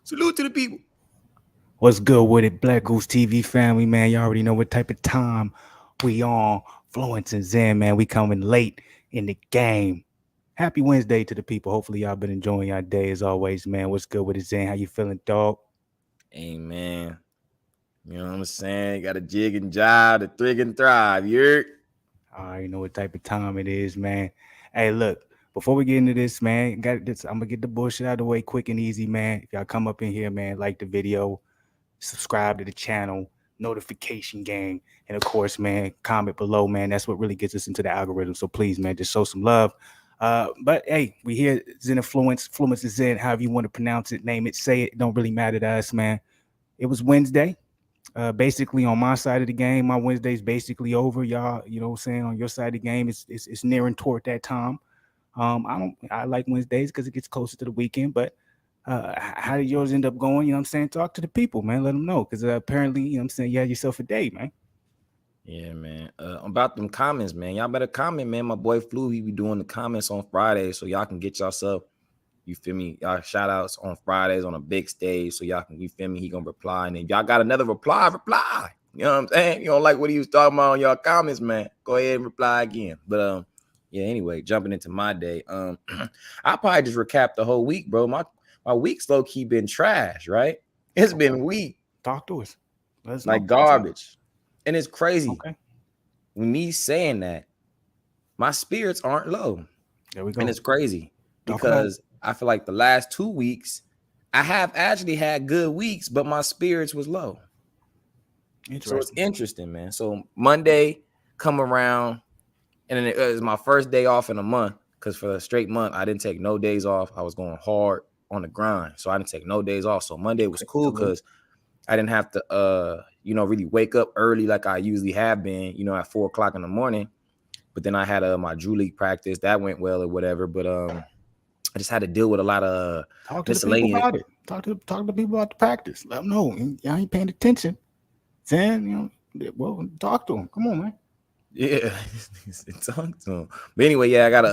Salute to the people. What's good with it, Black Goose TV family, man? You already know what type of time we on. Fluence and Zen, man. We coming late in the game. Happy Wednesday to the people. Hopefully y'all been enjoying your day as always, man. What's good with it, Zen? How you feeling, dog? Hey, man. You know what I'm saying? You got to jig and jive, the trig and thrive. You heard? I already know what type of time it is, man. Hey, look, before we get into this, man, got this. I'm gonna get the bullshit out of the way quick and easy, man. If y'all come up in here, man, like the video, subscribe to the channel, notification gang, and of course, man, comment below, man. That's what really gets us into the algorithm. So please, man, just show some love. But hey, we here Zen Influence, Fluence is Zen, however you want to pronounce it, name it, say it. Don't really matter to us, man. It was Wednesday. Basically on my side of the game, my Wednesday's basically over. Y'all, you know what I'm saying? On your side of the game, it's nearing toward that time. I like Wednesdays because it gets closer to the weekend, but how did yours end up going? You know what I'm saying? Talk to the people, man. Let them know. Because apparently, you know what I'm saying, you had yourself a day, man. Yeah, man. About them comments, man. Y'all better comment, man. My boy Flu, he be doing the comments on Friday, so y'all can get yourself, you feel me? Y'all shout outs on Fridays on a big stage, so y'all can, you feel me? He gonna reply, and then y'all got another reply. You know what I'm saying? You don't like what he was talking about on y'all comments, man. Go ahead and reply again. But yeah. Anyway, jumping into my day, I probably just recap the whole week, bro. My week's low key been trash, right? It's been weak, Talk to us. Let us know. like garbage, and it's crazy. Okay. With me saying that, my spirits aren't low. There we And go. it's crazy Talk about it. because I feel like the last 2 weeks, I have actually had good weeks, but my spirits was low. So it's Interesting. interesting, man. So Monday come around, and then it was my first day off in a month because for a straight month, I didn't take no days off. I was going hard on the grind. So I didn't take no days off. So Monday was cool because I didn't have to, really wake up early like I usually have been, at 4 o'clock in the morning. But then I had my Drew League practice that went well or whatever. But I just had to deal with a lot of Talk to the people miscellaneous. about it. Talk to the people about the practice. Let them know. Y'all ain't paying attention. Zen, well, talk to them. Come on, man. Yeah, talk to him. But anyway, yeah, I got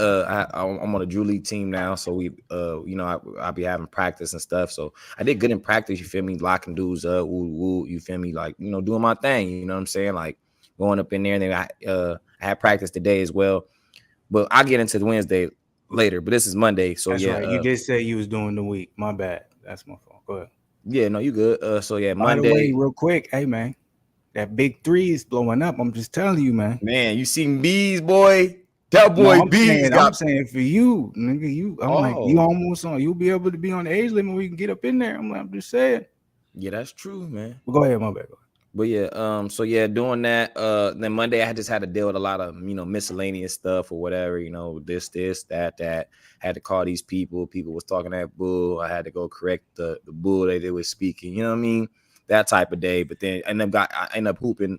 I'm on a Drew League team now, so we, I'll be having practice and stuff. So I did good in practice. You feel me? Locking dudes up, woo. You feel me? Like doing my thing. You know what I'm saying? Like going up in there, and then I had practice today as well. But I'll get into the Wednesday later. But this is Monday, so That's yeah. right. You did say you was doing the week. My bad. That's my fault. Go ahead. Yeah, no, you good. So yeah, By the way, Monday. real quick, hey man, that big three is blowing up. I'm just telling you, man. Man, you seen Bees, boy? That No, boy Bees I'm got. saying for you, nigga. I'm like, you Oh, almost on. You'll be able to be on the age limit where you can get up in there. I'm just saying. yeah, that's true, man. But go ahead, my bad. But yeah, so yeah, doing that. Then Monday I just had to deal with a lot of miscellaneous stuff or whatever. This, that. Had to call these people. People was talking that bull. I had to go correct the bull that they were speaking. You know what I mean? That type of day. But then I ended up hooping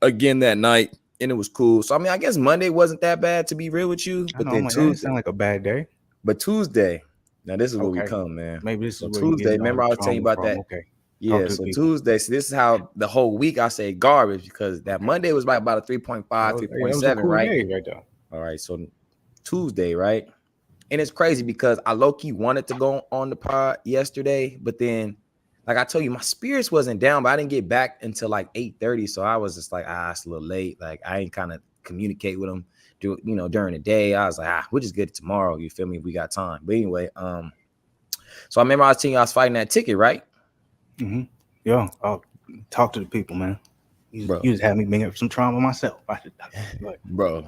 again that night, and it was cool. So I mean, I guess Monday wasn't that bad, to be real with you. I But know. I'm then like, that didn't Tuesday, sound like a bad day. but Tuesday, now this is where we Okay, come, man. maybe this is So where you Tuesday, getting all remember the I was telling you trauma about from. that. Okay, talk Yeah, to the so people. Tuesday. So this is how the whole week I say garbage because that Monday was like about a 3.5, That was a 3.7, cool right? day right there. All right. So Tuesday, right? And it's crazy because I low-key wanted to go on the pod yesterday, but then like I told you, my spirits wasn't down, but I didn't get back until like 8:30. So I was just like, it's a little late. Like I ain't kind of communicate with them during the day. I was like, we'll just get it tomorrow. You feel me? We got time. But anyway, so I remember I was telling you I was fighting that ticket, right? Mm-hmm. Yeah, I'll talk to the people, man. Bro, You just had me bring up some trauma myself. Go ahead. bro.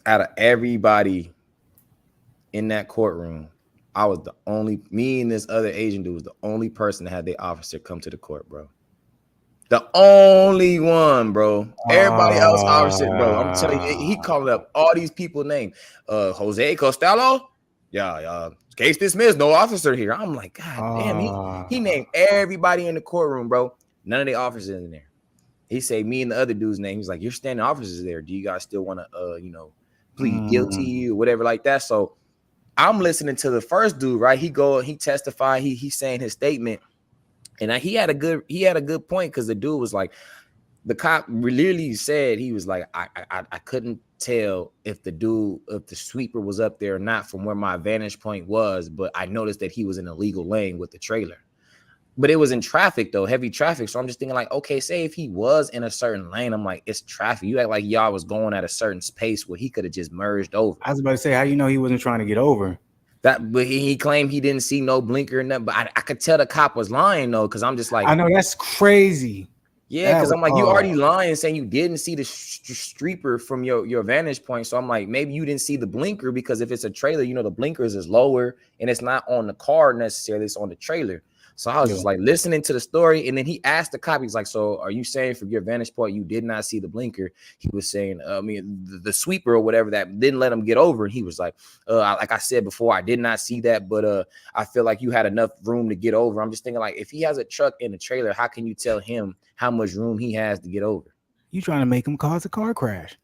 Out of everybody in that courtroom, I was me and this other Asian dude was the only person that had their officer come to the court, bro. The only one, bro. Everybody else officer, bro. I'm telling you, he calling up all these people names. Jose Costello? Yeah. Case dismissed, no officer here. I'm like, God damn, he named everybody in the courtroom, bro. None of the officers in there. He say me and the other dude's name. He's like, you're standing officers there. Do you guys still want to plead guilty or whatever like that? So I'm listening to the first dude, right? He testified, he's saying his statement. And he had a good point because the dude was like, the cop literally said he was like, I couldn't tell if the sweeper was up there or not from where my vantage point was, but I noticed that he was in a legal lane with the trailer. But it was in traffic though, heavy traffic. So I'm just thinking like, okay, say if he was in a certain lane, I'm like, it's traffic. You act like y'all was going at a certain pace where he could have just merged over. I was about to say, how you know he wasn't trying to get over? That, but he claimed he didn't see no blinker or nothing. But I could tell the cop was lying though, because I'm just like, I know that's crazy. Yeah, because I'm like, you already lying, saying you didn't see the streeper from your vantage point. So I'm like, maybe you didn't see the blinker, because if it's a trailer, you know, the blinkers is lower and it's not on the car necessarily, it's on the trailer. So I was just like listening to the story, and then he asked the cop, he's like, so are you saying from your vantage point you did not see the blinker? He was saying, the sweeper or whatever that didn't let him get over. And he was like, like I said before, I did not see that, but I feel like you had enough room to get over. I'm just thinking like, if he has a truck in a trailer, how can you tell him how much room he has to get over? You trying to make him cause a car crash?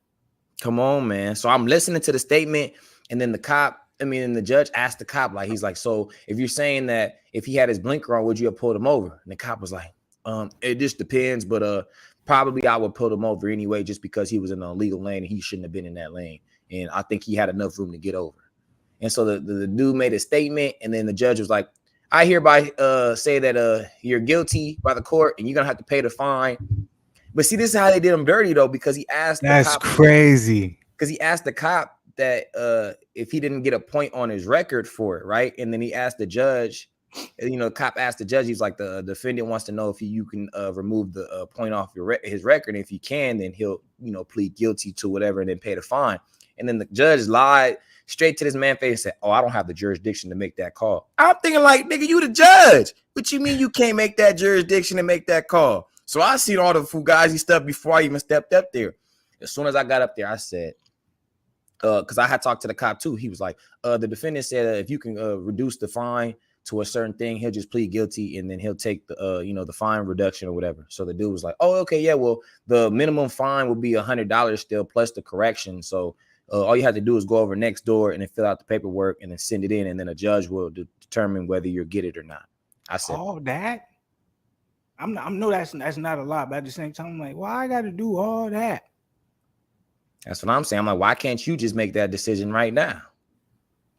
Come on, man. So I'm listening to the statement, and then the judge asked the cop, like, he's like, so if you're saying that if he had his blinker on, would you have pulled him over? And the cop was like, it just depends, but probably I would pull him over anyway, just because he was in an illegal lane and he shouldn't have been in that lane. And I think he had enough room to get over. And so the dude made a statement, and then the judge was like, I hereby say that you're guilty by the court, and you're gonna have to pay the fine. But see, this is how they did him dirty though, because he asked That's the cop, crazy. Because he asked the cop that if he didn't get a point on his record for it, right? And then he asked the judge, the cop asked the judge, he's like, the defendant wants to know if you can remove the point off his record. And if you can, then he'll plead guilty to whatever and then pay the fine. And then the judge lied straight to this man's face and said, oh, I don't have the jurisdiction to make that call. I'm thinking like, nigga, you the judge. What you mean you can't make that jurisdiction and make that call? So I seen all the fugazi stuff before I even stepped up there. As soon as I got up there, I said, because I had talked to the cop too. He was like, the defendant said if you can reduce the fine to a certain thing, he'll just plead guilty, and then he'll take the fine reduction or whatever. So the dude was like, oh, okay, yeah, well, the minimum fine will be $100 still plus the correction. So all you have to do is go over next door and then fill out the paperwork and then send it in, and then a judge will determine whether you get it or not. I said, all that. I know that's not a lot, but at the same time, I'm like, why I got to do all that? That's what I'm saying. I'm like, why can't you just make that decision right now?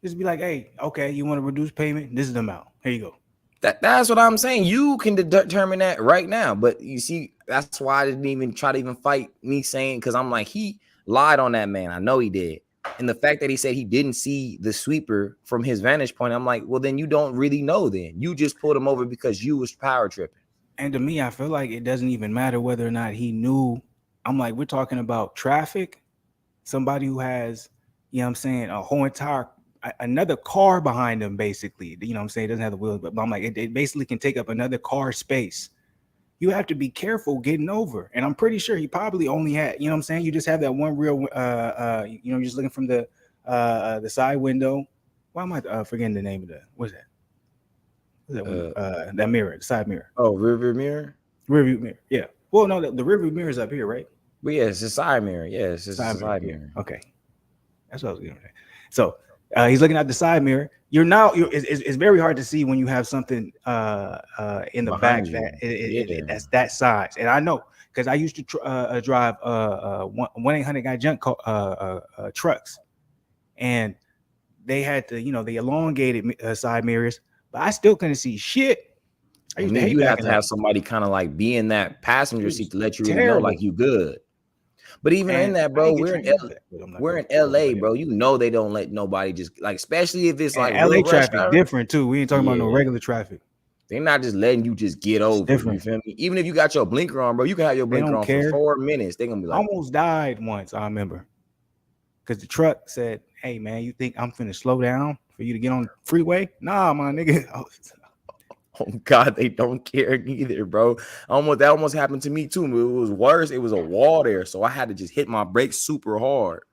Just be like, hey, okay, you want to reduce payment? This is the amount. Here you go. That's what I'm saying. You can determine that right now. But you see, that's why I didn't even try to even fight me saying, because I'm like, he lied on that man. I know he did. And the fact that he said he didn't see the sweeper from his vantage point, I'm like, well, then you don't really know then. You just pulled him over because you was power tripping. And to me, I feel like it doesn't even matter whether or not he knew. I'm like, we're talking about traffic. Somebody who has, a whole entire, another car behind them, basically. It doesn't have the wheels, but I'm like, it basically can take up another car space. You have to be careful getting over. And I'm pretty sure he probably only had, you just have that one real, you're just looking from the side window. Why am I forgetting the name of what's that? That mirror, the side mirror. Oh, rearview mirror? Rearview mirror, yeah. Well, no, the rearview mirror is up here, right? But yeah, it's a side mirror. Yeah, it's just a side mirror. Okay. That's what I was getting at. So he's looking at the side mirror. It's very hard to see when you have something in the back that's that size. And I know, because I used to drive 1-800 guy junk trucks, and they had to, they elongated side mirrors, but I still couldn't see shit. You have to have somebody kind of like be in that passenger seat to let you really know like you good. But even in that, bro, we're in LA, bro. You know they don't let nobody just like, especially if it's like LA traffic different too. We ain't talking about no regular traffic. They're not just letting you just get over. You feel me? Even if you got your blinker on, bro, you can have your blinker on for 4 minutes. They're gonna be like, almost died once. I remember because the truck said, "Hey man, you think I'm finna slow down for you to get on the freeway?" Nah, my nigga. Oh God, they don't care neither, bro. That almost happened to me too. It was worse. It was a wall there, so I had to just hit my brakes super hard.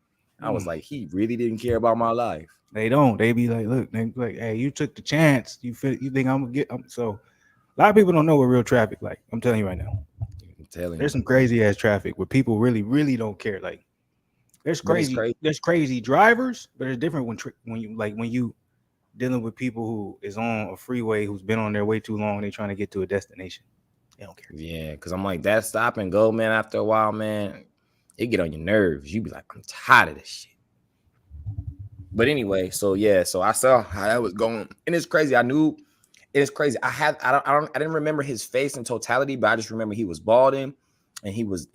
I was like, he really didn't care about my life. They don't. They be like, look, they be like, hey, you took the chance. You think I'm gonna get? So a lot of people don't know what real traffic like. I'm telling you right now. There's some crazy ass traffic where people really, really don't care. Like there's crazy drivers, but it's different when you dealing with people who is on a freeway who's been on there way too long. They trying to get to a destination. They don't care. Yeah, because I'm like, that stop and go, man. After a while, man, it get on your nerves. You be like, I'm tired of this shit. But anyway, so yeah, so I saw how that was going, and it's crazy. I didn't remember his face in totality, but I just remember he was balding, and he was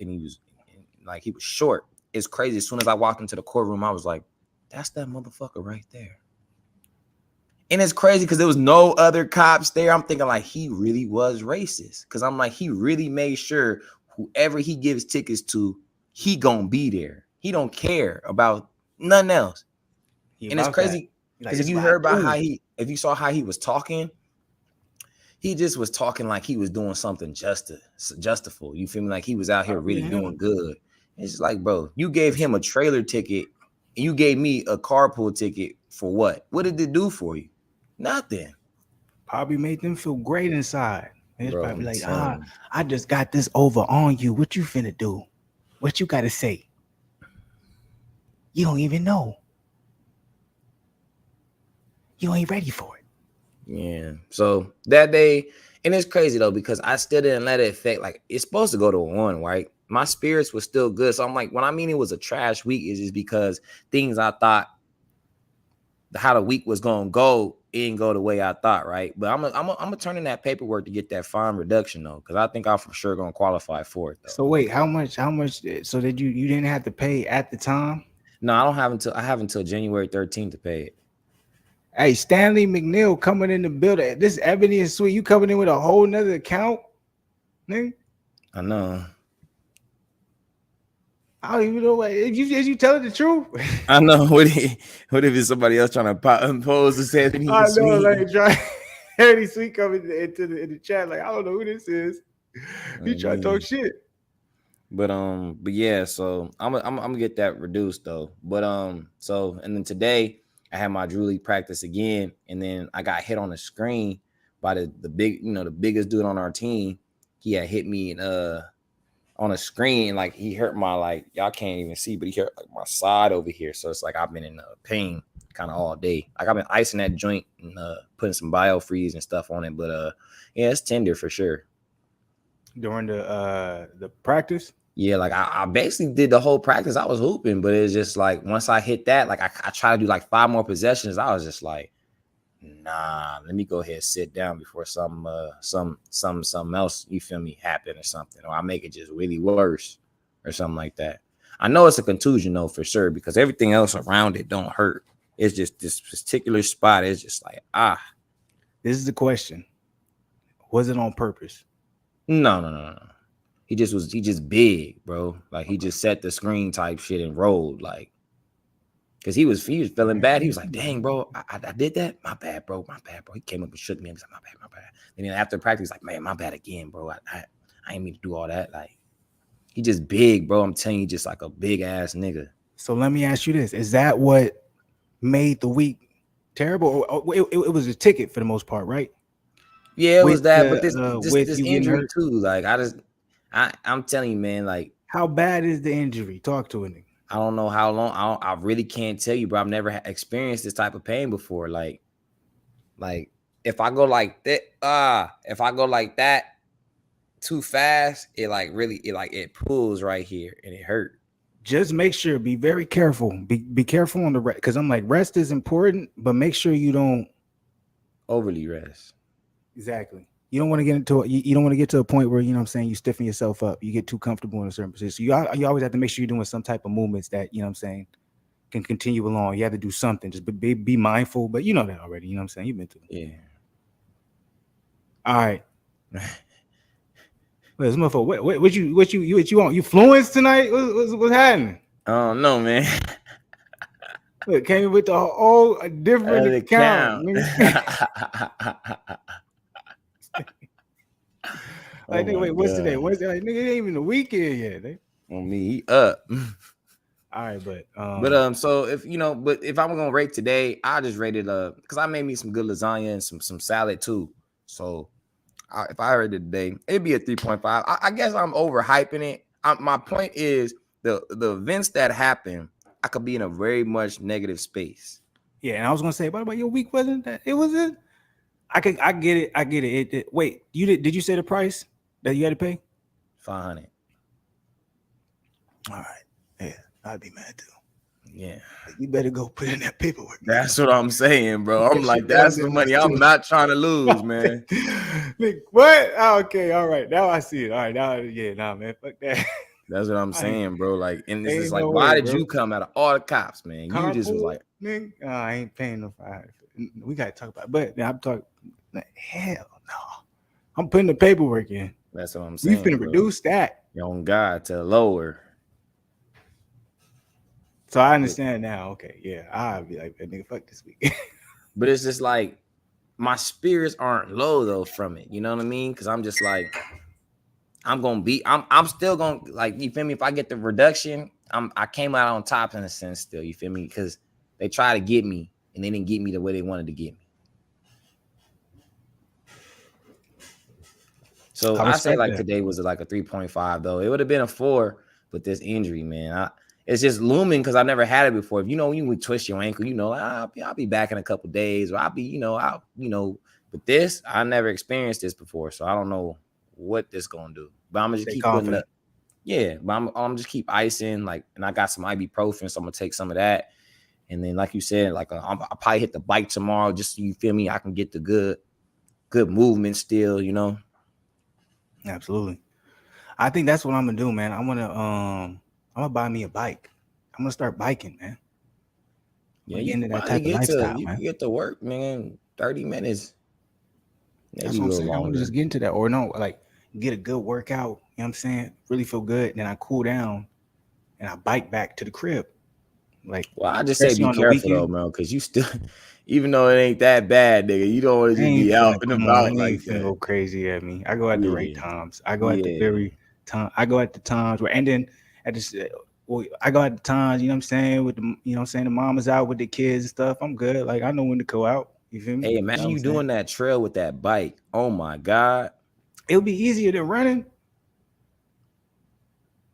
short. It's crazy. As soon as I walked into the courtroom, I was like, that's that motherfucker right there. And it's crazy because there was no other cops there. I'm thinking like he really was racist, because I'm like, he really made sure whoever he gives tickets to, he gonna be there. He don't care about nothing else. And it's crazy because if you heard about if you saw how he was talking, he just was talking like he was doing something justifiable. You feel me? Like he was out here really doing good. It's just like, bro, you gave him a trailer ticket and you gave me a carpool ticket for what? What did it do for you? Nothing. Probably made them feel great inside. It's Bro, probably like, I just got this over on you. What you finna do? What you gotta say? You don't even know. You ain't ready for it. Yeah. So that day, and it's crazy though, because I still didn't let it affect. Like, it's supposed to go to 1, right? My spirits was still good. So I'm like, when I mean it was a trash week, is just because things I thought how the week was gonna go, it didn't go the way I thought, right? But I'm gonna turn in that paperwork to get that fine reduction though, because I think I'm for sure gonna qualify for it though. So wait, how much? So did you didn't have to pay at the time? No, I have until January 13th to pay it. Hey, Stanley McNeil coming in the building. This Ebony and Sweet, you coming in with a whole nother account, nigga? I know. I don't even know what is you telling the truth. I know. What if it's somebody else trying to impose the say Ebony and Sweet? I know, like Ebony Sweet coming into the chat, like I don't know who this is. He trying to talk shit. But yeah, so I'm gonna get that reduced though. But so and then today I had my Drew League practice again, and then I got hit on the screen by the big, the biggest dude on our team. He had hit me on a screen, like he hurt my, like, y'all can't even see, but he hurt like my side over here. So it's like I've been in pain kind of all day. Like I've been icing that joint and putting some biofreeze and stuff on it. But yeah, it's tender for sure. During the practice? Yeah, like I basically did the whole practice. I was hooping, but it's just like once I hit that, like I tried to do like 5 more possessions. I was just like, nah, let me go ahead and sit down before something else, you feel me, happen or something, or I make it just really worse or something like that. I know it's a contusion though for sure, because everything else around it don't hurt. It's just this particular spot is just like This is the question. Was it on purpose? No. He just big, bro. Like he just set the screen type shit and rolled, like, because he was feeling bad. He was like, dang, bro, I did that. My bad, bro. He came up and shook me and was like, my bad. And then after practice, he's like, man, my bad again, bro. I ain't mean to do all that. Like, he just big, bro. I'm telling you, just like a big ass nigga. So let me ask you this. Is that what made the week terrible? It was a ticket for the most part, right? Yeah, it was that. But this injury too. Like, I'm telling you, man, like, how bad is the injury? Talk to a nigga. I don't know how long. I really can't tell you, bro. I've never experienced this type of pain before. Like if I go like that too fast, it pulls right here and it hurt. Just make sure, be very careful. Be careful on the rest, because I'm like, rest is important, but make sure you don't overly rest. Exactly. You don't want to get into you don't want to get to a point where, you know what I'm saying, you stiffen yourself up. You get too comfortable in a certain position. So you always have to make sure you're doing some type of movements that, you know what I'm saying, can continue along. You have to do something. Just be mindful. But you know that already. You know what I'm saying? You've been through it. Yeah. All right. This motherfucker, what you want? You Fluence tonight? What's happening? I don't know, man. Look, came with a whole different account. Like, nigga, wait, what's today? What's like, nigga, it ain't even the weekend yet. Nigga. On me, he up. All right, but so if I'm gonna rate today, I just rated because I made me some good lasagna and some salad too. So if I rated today, it'd be a 3.5. I guess I'm overhyping it. My point is the events that happen, I could be in a very much negative space. Yeah, and I was gonna say, what about your week? Wasn't that it? Was it? I get it. Wait, did you say the price that you had to pay? $500. All right. Yeah, I'd be mad too. Yeah. You better go put in that paperwork. That's what I'm saying, bro. I'm like, that's the money I'm not trying to lose, man. Like, what? Oh, okay, all right. Now I see it. All right, now, yeah, nah, man, fuck that. That's what I'm saying, bro. Like, and it's just Ain't like, no why way, did bro. you come out of all the cops, man? You just was Carpool, like, nigga. Oh, I ain't paying no fire. We gotta talk about it. But I'm talking, hell no. I'm putting the paperwork in. that's what I'm We saying, finna bro. reduce that. You're on God to lower. So I understand now. Okay, yeah, I'll be like, nigga, fuck this week. But it's just like, my spirits aren't low though from it. You know what I mean? Because I'm just like, I'm still gonna, like, you feel me? If I get the reduction, I came out on top in a sense still, you feel me? Because they try to get me and they didn't get me the way they wanted to get me. So I say like today was like a 3.5 though. It would have been a 4, but this injury, man, it's just looming because I've never had it before. If you know, when you would twist your ankle, you know, I'll be back in a couple days, or I'll be, but this, I never experienced this before, so I don't know what this gonna do. But I'm gonna just keep putting up. Yeah, but I'm just keep icing, like, and I got some ibuprofen, so I'm gonna take some of that, and then like you said, like I'll probably hit the bike tomorrow, just so you feel me, I can get the good movement still, you know. Absolutely. I think that's what I'm gonna do, man. I'm gonna buy me a bike. I'm gonna start biking, man. Yeah, you can probably get to work, man. 30 minutes. Maybe that's what I'm saying. I want to just get into that, or no, like get a good workout. You know what I'm saying? Really feel good. Then I cool down, and I bike back to the crib. Like, well, I just say be careful though, man, because you still, even though it ain't that bad, nigga, you don't want to just be out and about like that. Go crazy at me. I go at the right times. I go at the very time. I go at the times where, and then at this, I go at the times. You know what I'm saying? With the, you know what I'm saying, the mama's out with the kids and stuff. I'm good. Like I know when to go out. You feel me? Hey, imagine you doing that trail with that bike. Oh my God, it'll be easier than running.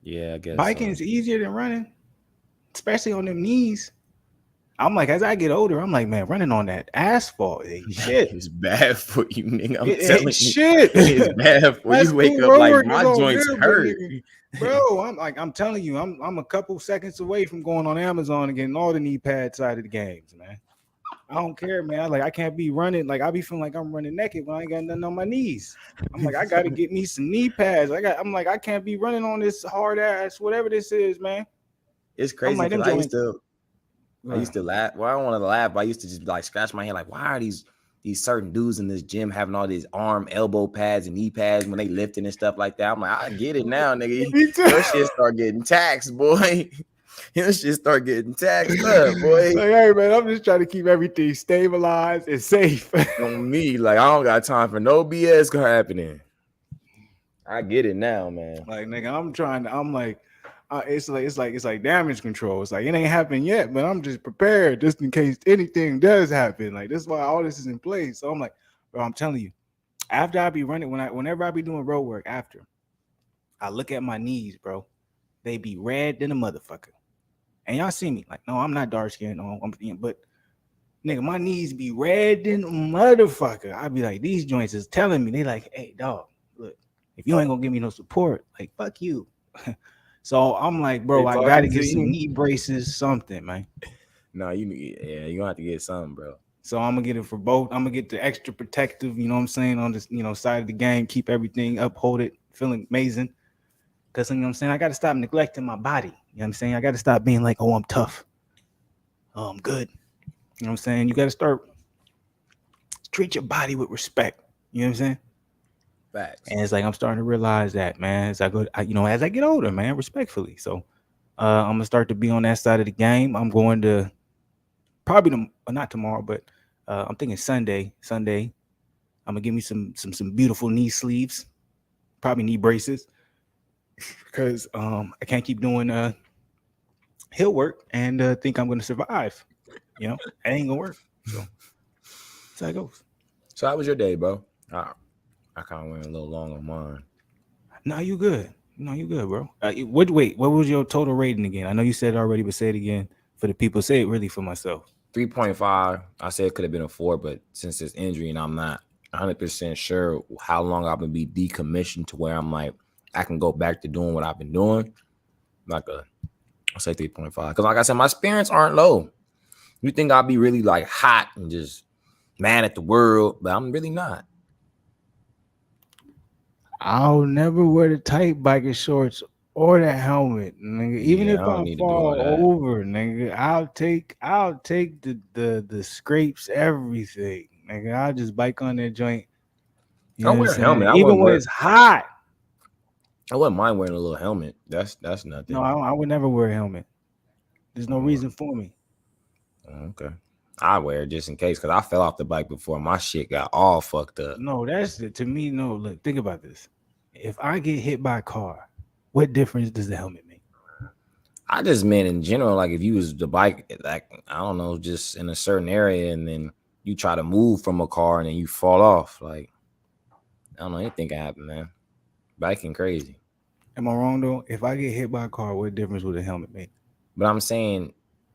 Yeah, I guess biking is easier than running, especially on them knees. I'm like, as I get older, I'm like, man, running on that asphalt, shit. It's bad for you, nigga. I'm telling you, shit. It's bad for you. Wake up like my joints hurt, bro. I'm telling you, I'm a couple seconds away from going on Amazon and getting all the knee pads side of the games, man. I don't care, man. I can't be running. Like I be feeling like I'm running naked when I ain't got nothing on my knees. I'm like, I gotta get me some knee pads. I'm like, I can't be running on this hard ass, whatever this is, man. It's crazy because I used to laugh. Well, I don't want to laugh, but I used to just like scratch my head, like, why are these certain dudes in this gym having all these arm, elbow pads and knee pads when they lifting and stuff like that? I'm like, I get it now, nigga. Your shit start getting taxed, boy. Your shit start getting taxed up, boy. Like, hey, man, I'm just trying to keep everything stabilized and safe. On me, like, I don't got time for no BS happening. I get it now, man. Like, nigga, I'm like, it's like damage control. It's like it ain't happened yet, but I'm just prepared just in case anything does happen. Like, this is why all this is in place. So I'm like, bro, I'm telling you, after I be running, whenever I be doing road work, after I look at my knees, bro, they be red than a motherfucker. And y'all see me, like, no, I'm not dark skinned, but nigga, my knees be red than a motherfucker. I be like, these joints is telling me, they like, hey, dog, look, if you ain't gonna give me no support, like, fuck you. So I'm like, bro, I gotta get some knee braces, something, man. No, you're gonna have to get something, bro. So I'm gonna get it for both. I'm gonna get the extra protective, you know what I'm saying, on this, side of the game, keep everything uphold it, feeling amazing. Because, you know what I'm saying, I gotta stop neglecting my body. You know what I'm saying? I gotta stop being like, oh, I'm tough. Oh, I'm good. You know what I'm saying? You gotta start treat your body with respect. You know what I'm saying? Facts. And it's like I'm starting to realize that, man, as I get older, man, respectfully. So I'm gonna start to be on that side of the game. I'm going to probably not tomorrow, but I'm thinking Sunday. I'm gonna give me some beautiful knee sleeves, probably knee braces, because I can't keep doing hill work and think I'm gonna survive. You know, it ain't gonna work. So that's how it goes. So how was your day, bro? I kind of went a little long on mine. No, you good. Bro. What was your total rating again? I know you said it already, but say it again for the people. Say it really for myself. 3.5. I said it could have been a 4, but since it's injury and I'm not 100% sure how long I'm going to be decommissioned to where I'm like, I can go back to doing what I've been doing. Like a I'll say 3.5. Because like I said, my spirits aren't low. You think I'll be really like hot and just mad at the world, but I'm really not. I'll never wear the tight biker shorts or the helmet, nigga. Even Yeah, if I don't I need to do all fall that. over, nigga, I'll take the scrapes, everything, nigga. I'll just bike on that joint. You know I'll what I'm wear a helmet. saying? Even when it's hot. I wouldn't mind wearing a little helmet. That's No, nothing. I would never wear a helmet. There's no reason for me. Okay. I wear it just in case because I fell off the bike before my shit got all fucked up. No, that's it. To me, no. Look, think about this. If I get hit by a car, what difference does the helmet make? I just meant in general, like if you was the bike, like I don't know, just in a certain area, and then you try to move from a car and then you fall off, like I don't know, anything can happen, man. Biking crazy. Am I wrong though? If I get hit by a car, what difference would the helmet make? But I'm saying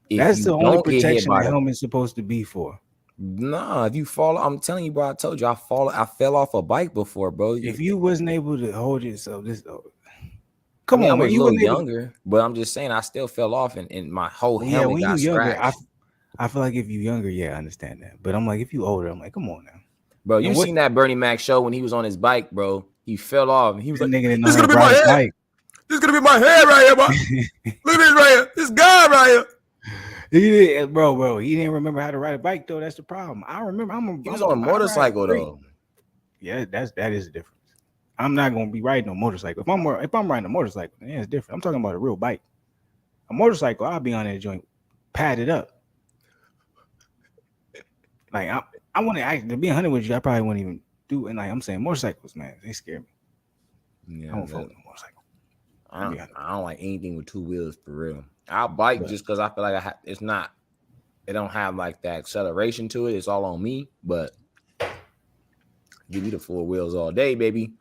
if That's you the only don't get hit protection by the helmet's supposed to be for. nah, if you fall, I'm telling you, bro. I told you I fell off a bike before, bro. If you wasn't able to hold yourself, I mean, I man, was a you little wasn't able. younger, but I'm just saying I still fell off and my whole Well, yeah, helmet when you got younger, scratched. I feel like if you younger, yeah, I understand that. But I'm like, if you older, I'm like, come on now. Bro, you And what seen that Bernie Mac show when he was on his bike, bro? He fell off and he was the like, nigga didn't know "This is how gonna to be my ride a head. bike. This is gonna be my head right here, bro. Look at this right here. This guy right here." Bro, he didn't remember how to ride a bike though. That's the problem. I remember. He was on a motorcycle though. Yeah, that is the difference. I'm not gonna be riding a motorcycle. If I'm riding a motorcycle, yeah, it's different. I'm talking about a real bike. A motorcycle, I'll be on that joint, padded up. Like I want to be 100 with you. I probably wouldn't even do. And like I'm saying, motorcycles, man, they scare me. Yeah, I won't fuck with a motorcycle. I don't like anything with two wheels for real. I'll bike just because I feel like it don't have like that acceleration to it. It's all on me, but give me the four wheels all day, baby.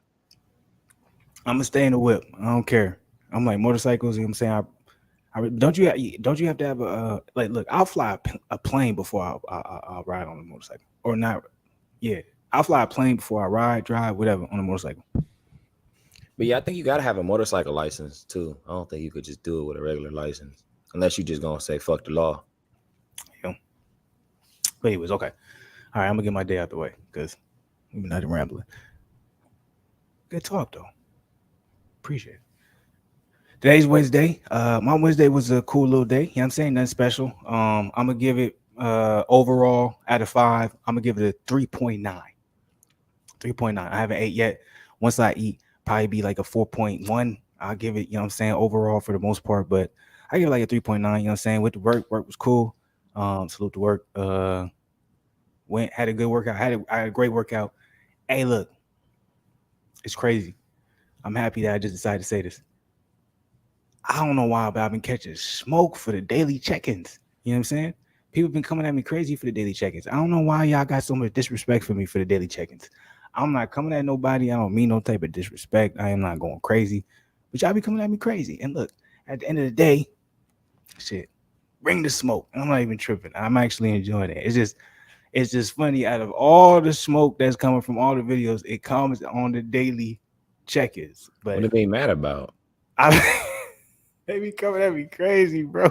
I'm gonna stay in the whip. I don't care. I'm like motorcycles. You know what I'm saying? Don't you have to have a like? Look, I'll fly a plane before I'll ride on a motorcycle, or not. Yeah, I'll fly a plane before I drive, whatever, on a motorcycle. But yeah, I think you gotta have a motorcycle license too. I don't think you could just do it with a regular license unless you just gonna say fuck the law. Yeah. But anyways, okay. All right, I'm gonna get my day out the way because we've been out here rambling. Good talk though. Appreciate it. Today's Wednesday. My Wednesday was a cool little day. You know what I'm saying? Nothing special. I'm gonna give it overall out of 5. I'm gonna give it a 3.9. 3.9. I haven't ate yet. Once I eat, probably be like a 4.1. I'll give it, you know what I'm saying, overall for the most part, but I give it like a 3.9, you know what I'm saying? With the work was cool. Salute to work. Had a good workout. I had a great workout. Hey, look, it's crazy. I'm happy that I just decided to say this. I don't know why, but I've been catching smoke for the daily check-ins. You know what I'm saying? People been coming at me crazy for the daily check-ins. I don't know why y'all got so much disrespect for me for the daily check-ins. I'm not coming at nobody. I don't mean no type of disrespect. I am not going crazy. But y'all be coming at me crazy. And look, at the end of the day, shit, bring the smoke. I'm not even tripping. I'm actually enjoying it. It's just funny. Out of all the smoke that's coming from all the videos, it comes on the daily check-ins. But what are they mad about? They be coming at me crazy, bro.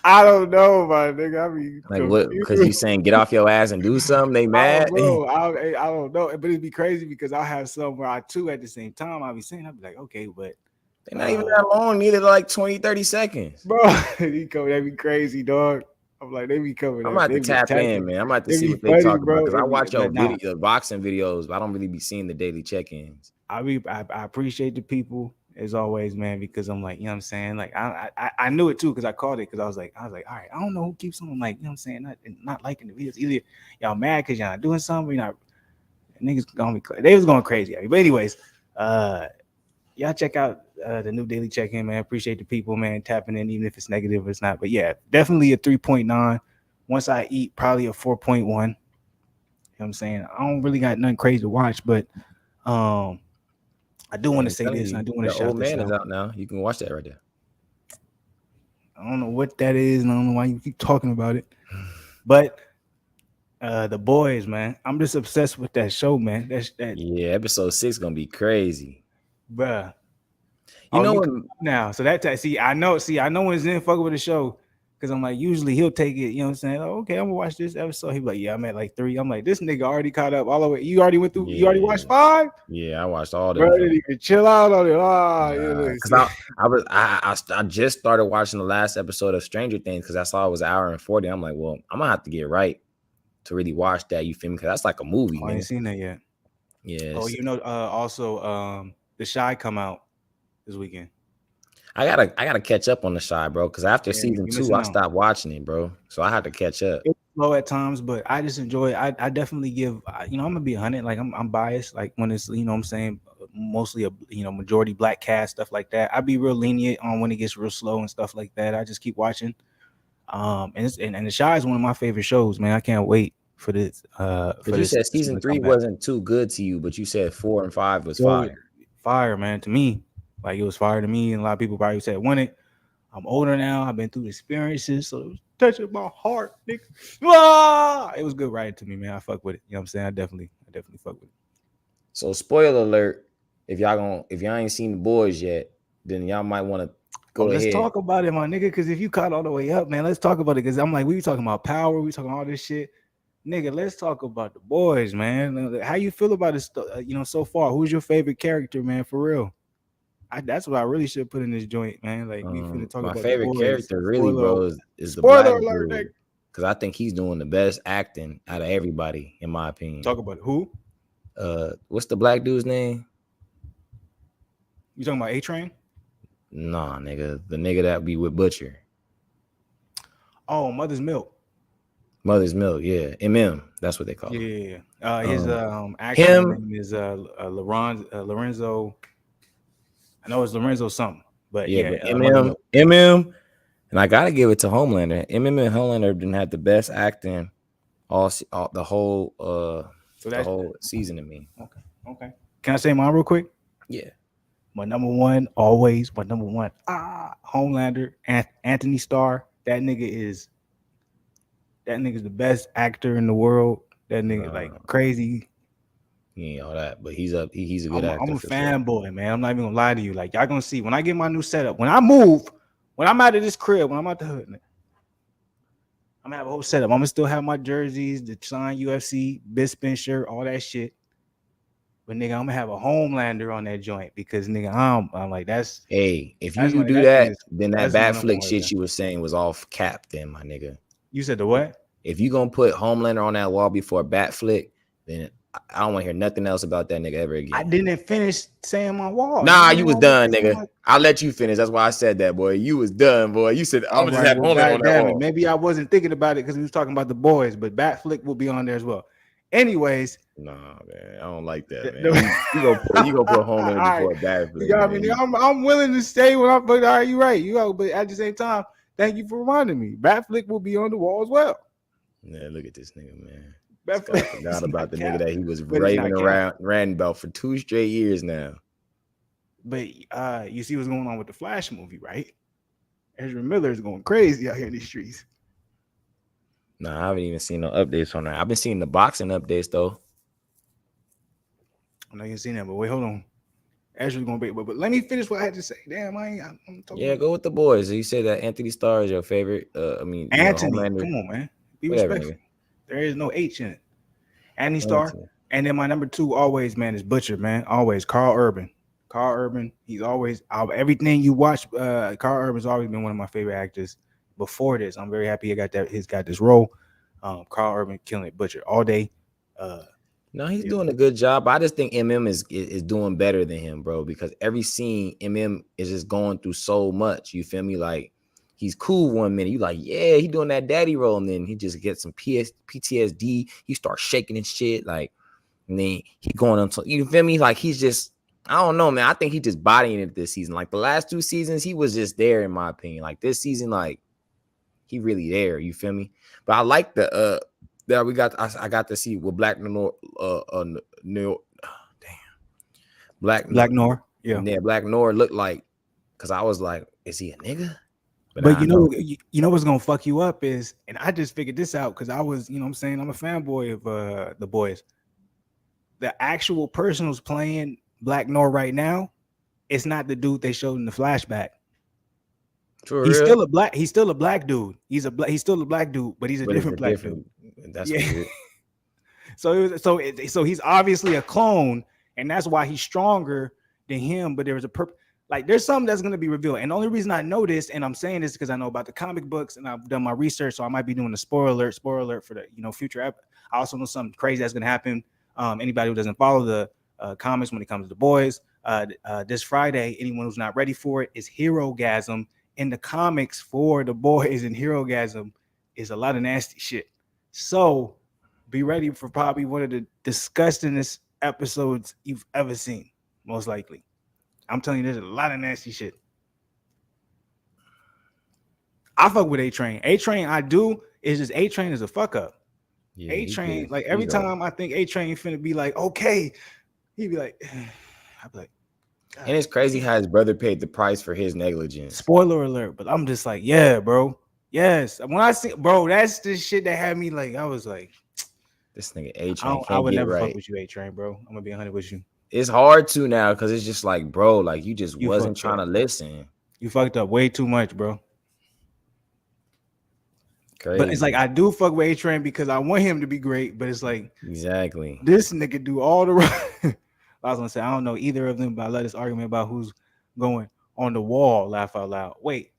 I don't know, my nigga. I mean, Like what? Because you saying get off your ass and do something? They mad? Bro, I don't know, but it'd be crazy because I have some where I two at the same time. I'll be saying, I'll be like, okay, but they're not even that long. Neither like 20, 30 seconds. Bro, he coming at me crazy, dog. I'm like, they be coming. I'm about to tap in, man. I'm about to see what they talk about because I watch your boxing videos, but I don't really be seeing the daily check-ins. I appreciate the people as always, man, because I'm like, you know what I'm saying? Like I knew it too because I called it because I was like, all right, I don't know who keeps on like, you know what I'm saying, not liking the videos. Either y'all mad because y'all not doing something, you're not niggas gonna be they was going crazy. But anyways, y'all check out the new daily check-in, man. Appreciate the people, man, tapping in, even if it's negative or it's not. But yeah, definitely a 3.9. Once I eat, probably a 4.1. You know what I'm saying? I don't really got nothing crazy to watch, but I do want to say this, and I do want to shout this out. The Old Man is out now. You can watch that right there. I don't know what that is, and I don't know why you keep talking about it. But The Boys, man. I'm just obsessed with that show, man. That yeah, episode 6 gonna be crazy. Bruh. You know what? Now, so that see, I know when Zen fuck with the show because I'm like, usually he'll take it. You know what I'm saying? Oh, okay, I'm gonna watch this episode. He'll be like, yeah, I'm at like 3. I'm like, this nigga already caught up all the way. You already went through. You already watched 5. Yeah, I watched all Bro, them. did he chill out on it? Oh, Because I just started watching the last episode of Stranger Things because I saw it was 1 hour and 40. I'm like, well, I'm gonna have to get right to really watch that. You feel me? Because that's like a movie. I ain't seen that yet. Yeah. Oh, you know, also, The Shy come out this weekend. I gotta catch up on The Shy, bro. Because after season 2, I stopped watching it, bro. So I had to catch up. It's slow at times, but I just enjoy it. I definitely give. I'm gonna be 100. Like I'm biased. Like when it's what I'm saying, mostly a majority black cast, stuff like that. I be real lenient on when it gets real slow and stuff like that. I just keep watching. And The Shy is one of my favorite shows, man. I can't wait for this. But you said season 3 wasn't too good to you, but you said 4 and 5 was fire. Fire, man. To me, like it was fire to me, and a lot of people probably said want it. I'm older now. I've been through experiences, so it was touching my heart, nigga. It was good writing to me, man. I fuck with it. You know what I'm saying? I definitely fuck with it. So spoiler alert, if y'all ain't seen The Boys yet, then y'all might want to go ahead. Let's talk about it, my nigga, because if you caught all the way up, man, let's talk about it. Because I'm like, we talking about power, we talking all this shit. Nigga, let's talk about The Boys, man. How you feel about it, so far? Who's your favorite character, man, for real? That's what I really should put in this joint, man. Like we finna talk about my favorite character, really, bro, is the black dude. Because I think he's doing the best acting out of everybody, in my opinion. Talk about it. Who? What's the black dude's name? You talking about A-Train? Nah, nigga, the nigga that be with Butcher. Oh, Mother's Milk. Mother's Milk, yeah. MM, that's what they call him. Yeah. His actual name is Lorenzo. I know it's Lorenzo something, but but MM, and I gotta give it to Homelander. MM and Homelander didn't have the best acting the whole season to me. Okay. Can I say mine real quick? Yeah. My number one, Homelander, Anthony Starr. That nigga is the best actor in the world. That nigga like crazy. He ain't all that, but he's a good actor. I'm a fanboy, man. I'm not even gonna lie to you. Like y'all gonna see when I get my new setup, when I move, when I'm out of this crib, when I'm out the hood, I'm gonna have a whole setup. I'm gonna still have my jerseys, the signed UFC, Bispin shirt, all that shit. But nigga, I'm gonna have a Homelander on that joint because nigga, I'm like that's. Hey, if you do that, then that Batflick shit you were saying was off cap. Then my nigga, you said the what? If you gonna put Homelander on that wall before Batflick, then I don't want to hear nothing else about that nigga ever again. I didn't finish saying my wall. Nah, you was done, nigga. I'll let you finish. That's why I said that, boy. You was done, boy. You said I'm gonna just have Homelander on that wall. Maybe I wasn't thinking about it because we was talking about The Boys, but Batflick will be on there as well. Anyways, nah, man, I don't like that, man. you go put Homelander before Batflick. You know what I mean? I'm willing to stay when I'm. But all right, you're right. But at the same time, thank you for reminding me. Batflick will be on the wall as well. Yeah, look at this nigga, man. I forgot about the nigga that he was raving around, ranting about for 2 straight years now. But you see what's going on with the Flash movie, right? Ezra Miller is going crazy out here in these streets. Nah, I haven't even seen no updates on that. I've been seeing the boxing updates though. I know you ain't seen that, but wait, hold on. Ezra's gonna be, but let me finish what I had to say. Damn, I'm talking. Yeah, go with The Boys. You said that Anthony Starr is your favorite. Anthony, come on, man. Be respectful. Nigga. There is no H in it. Anthony Starr. And then my number 2 always, man, is Butcher, man. Always Carl Urban. Carl Urban. He's always everything you watch. Carl Urban's always been one of my favorite actors. Before this, I'm very happy he's got this role. Carl Urban killing it, Butcher all day. No, he's doing a good job. I just think MM is doing better than him, bro. Because every scene, MM is just going through so much. You feel me? Like he's cool one minute, you like, yeah, he doing that daddy role, and then he just gets some PTSD. He starts shaking and shit, like, and then he going on. You feel me? Like he's just, I don't know, man. I think he just bodying it this season. Like the last 2 seasons, he was just there, in my opinion. Like this season, like he really there. You feel me? But I like the that we got. I got to see what Black Noir, Black Noir, yeah, Black Noir looked like. Cause I was like, is he a nigga? But you know what's gonna fuck you up is, and I just figured this out because I was, you know what I'm saying, I'm a fanboy of The Boys. The actual person who's playing Black Noir right now it's not the dude they showed in the flashback. For He's real? still a black. He's still a black dude. He's still a black dude, but he's a But it's different a black different. dude. That's Yeah. weird. So he's obviously a clone, and that's why he's stronger than him. But there was a purpose. Like there's something that's going to be revealed. And the only reason I know this, and I'm saying this because I know about the comic books and I've done my research, so I might be doing a spoiler alert for the future. I also know something crazy that's going to happen. Anybody who doesn't follow the comics when it comes to the boys, this Friday, anyone who's not ready for it, is Hero-gasm. In the comics for the boys, and Hero-gasm is a lot of nasty shit. So be ready for probably one of the disgustingest episodes you've ever seen, most likely. I'm telling you, there's a lot of nasty shit. I fuck with A-Train. A-Train, I do. It's just A-Train is a fuck up. Yeah, A-Train, like every time I think A-Train finna be like, okay, he'd be like, I'd be like, God, and it's crazy how his brother paid the price for his negligence. Spoiler alert, but I'm just like, yeah, bro. Yes. When I see, bro, that's the shit that had me like, I was like, this nigga A-Train I would never right. fuck with you, A-Train, bro. I'm gonna be 100 with you. It's hard to now because it's just like, bro, like you just wasn't trying to listen. You fucked up way too much, bro. Crazy. But it's like I do fuck with A-Train because I want him to be great. But it's like exactly this nigga do all the right. I was gonna say I don't know either of them, but I let this argument about who's going on the wall. Laugh out loud. Wait,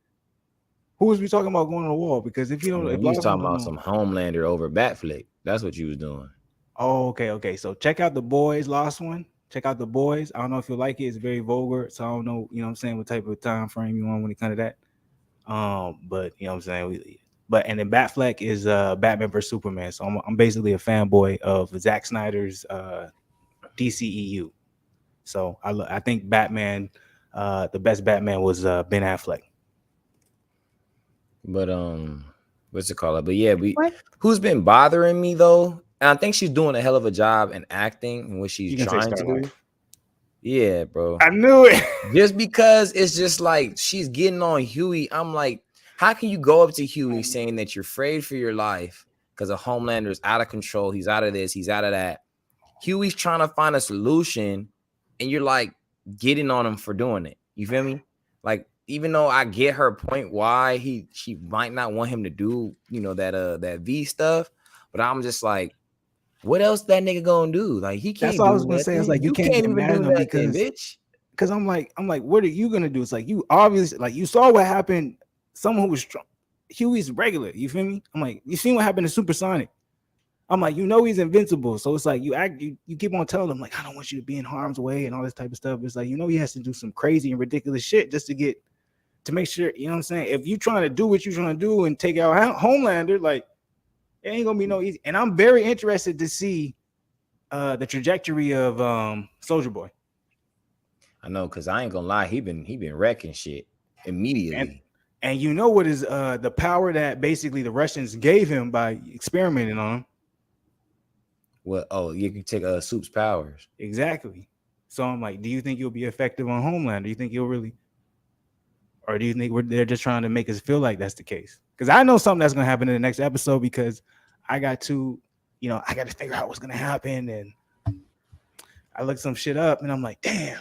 who was we talking about going on the wall? Because if you don't, you was talking about some Homelander over Batflick. That's what you was doing. Oh, okay. So check out the boys. Last one. Check out the boys. I don't know if you like it. It's very vulgar, so I don't know. You know what I'm saying? What type of time frame you want when it comes to that? But you know what I'm saying. But and then Batfleck is Batman vs Superman. So I'm basically a fanboy of Zack Snyder's DCEU. So I think Batman, the best Batman was Ben Affleck. But what's it called? But yeah, who's been bothering me though? And I think she's doing a hell of a job in acting and what she's trying to do. Yeah, bro. I knew it. Just because it's just like she's getting on Huey. I'm like, how can you go up to Huey saying that you're afraid for your life because a Homelander is out of control? He's out of this. He's out of that. Huey's trying to find a solution, and you're like getting on him for doing it. You feel me? Like, even though I get her point why she might not want him to do, that V stuff, but I'm just like, what else that nigga gonna do? Like, he can't. That's all I was gonna say. It's like you can't even do that because, bitch. Because I'm like, what are you gonna do? It's like you obviously like you saw what happened. Someone who was strong. Huey's regular. You feel me? I'm like, you seen what happened to Supersonic? I'm like, he's invincible. So it's like you keep on telling him like, I don't want you to be in harm's way and all this type of stuff. It's like he has to do some crazy and ridiculous shit just to make sure. You know what I'm saying? If you trying to do what you're trying to do and take out Homelander, like it ain't gonna be no easy. And I'm very interested to see the trajectory of Soulja Boy. I know, cause I ain't gonna lie, he been wrecking shit immediately. And you know what is the power that basically the Russians gave him by experimenting on him? Well, you can take Soup's powers. Exactly. So I'm like, do you think you'll be effective on Homelander? Do you think you'll really, or do you think they're just trying to make us feel like that's the case? Because I know something that's gonna happen in the next episode because I got to figure out what's gonna happen, and I looked some shit up, and I'm like, damn,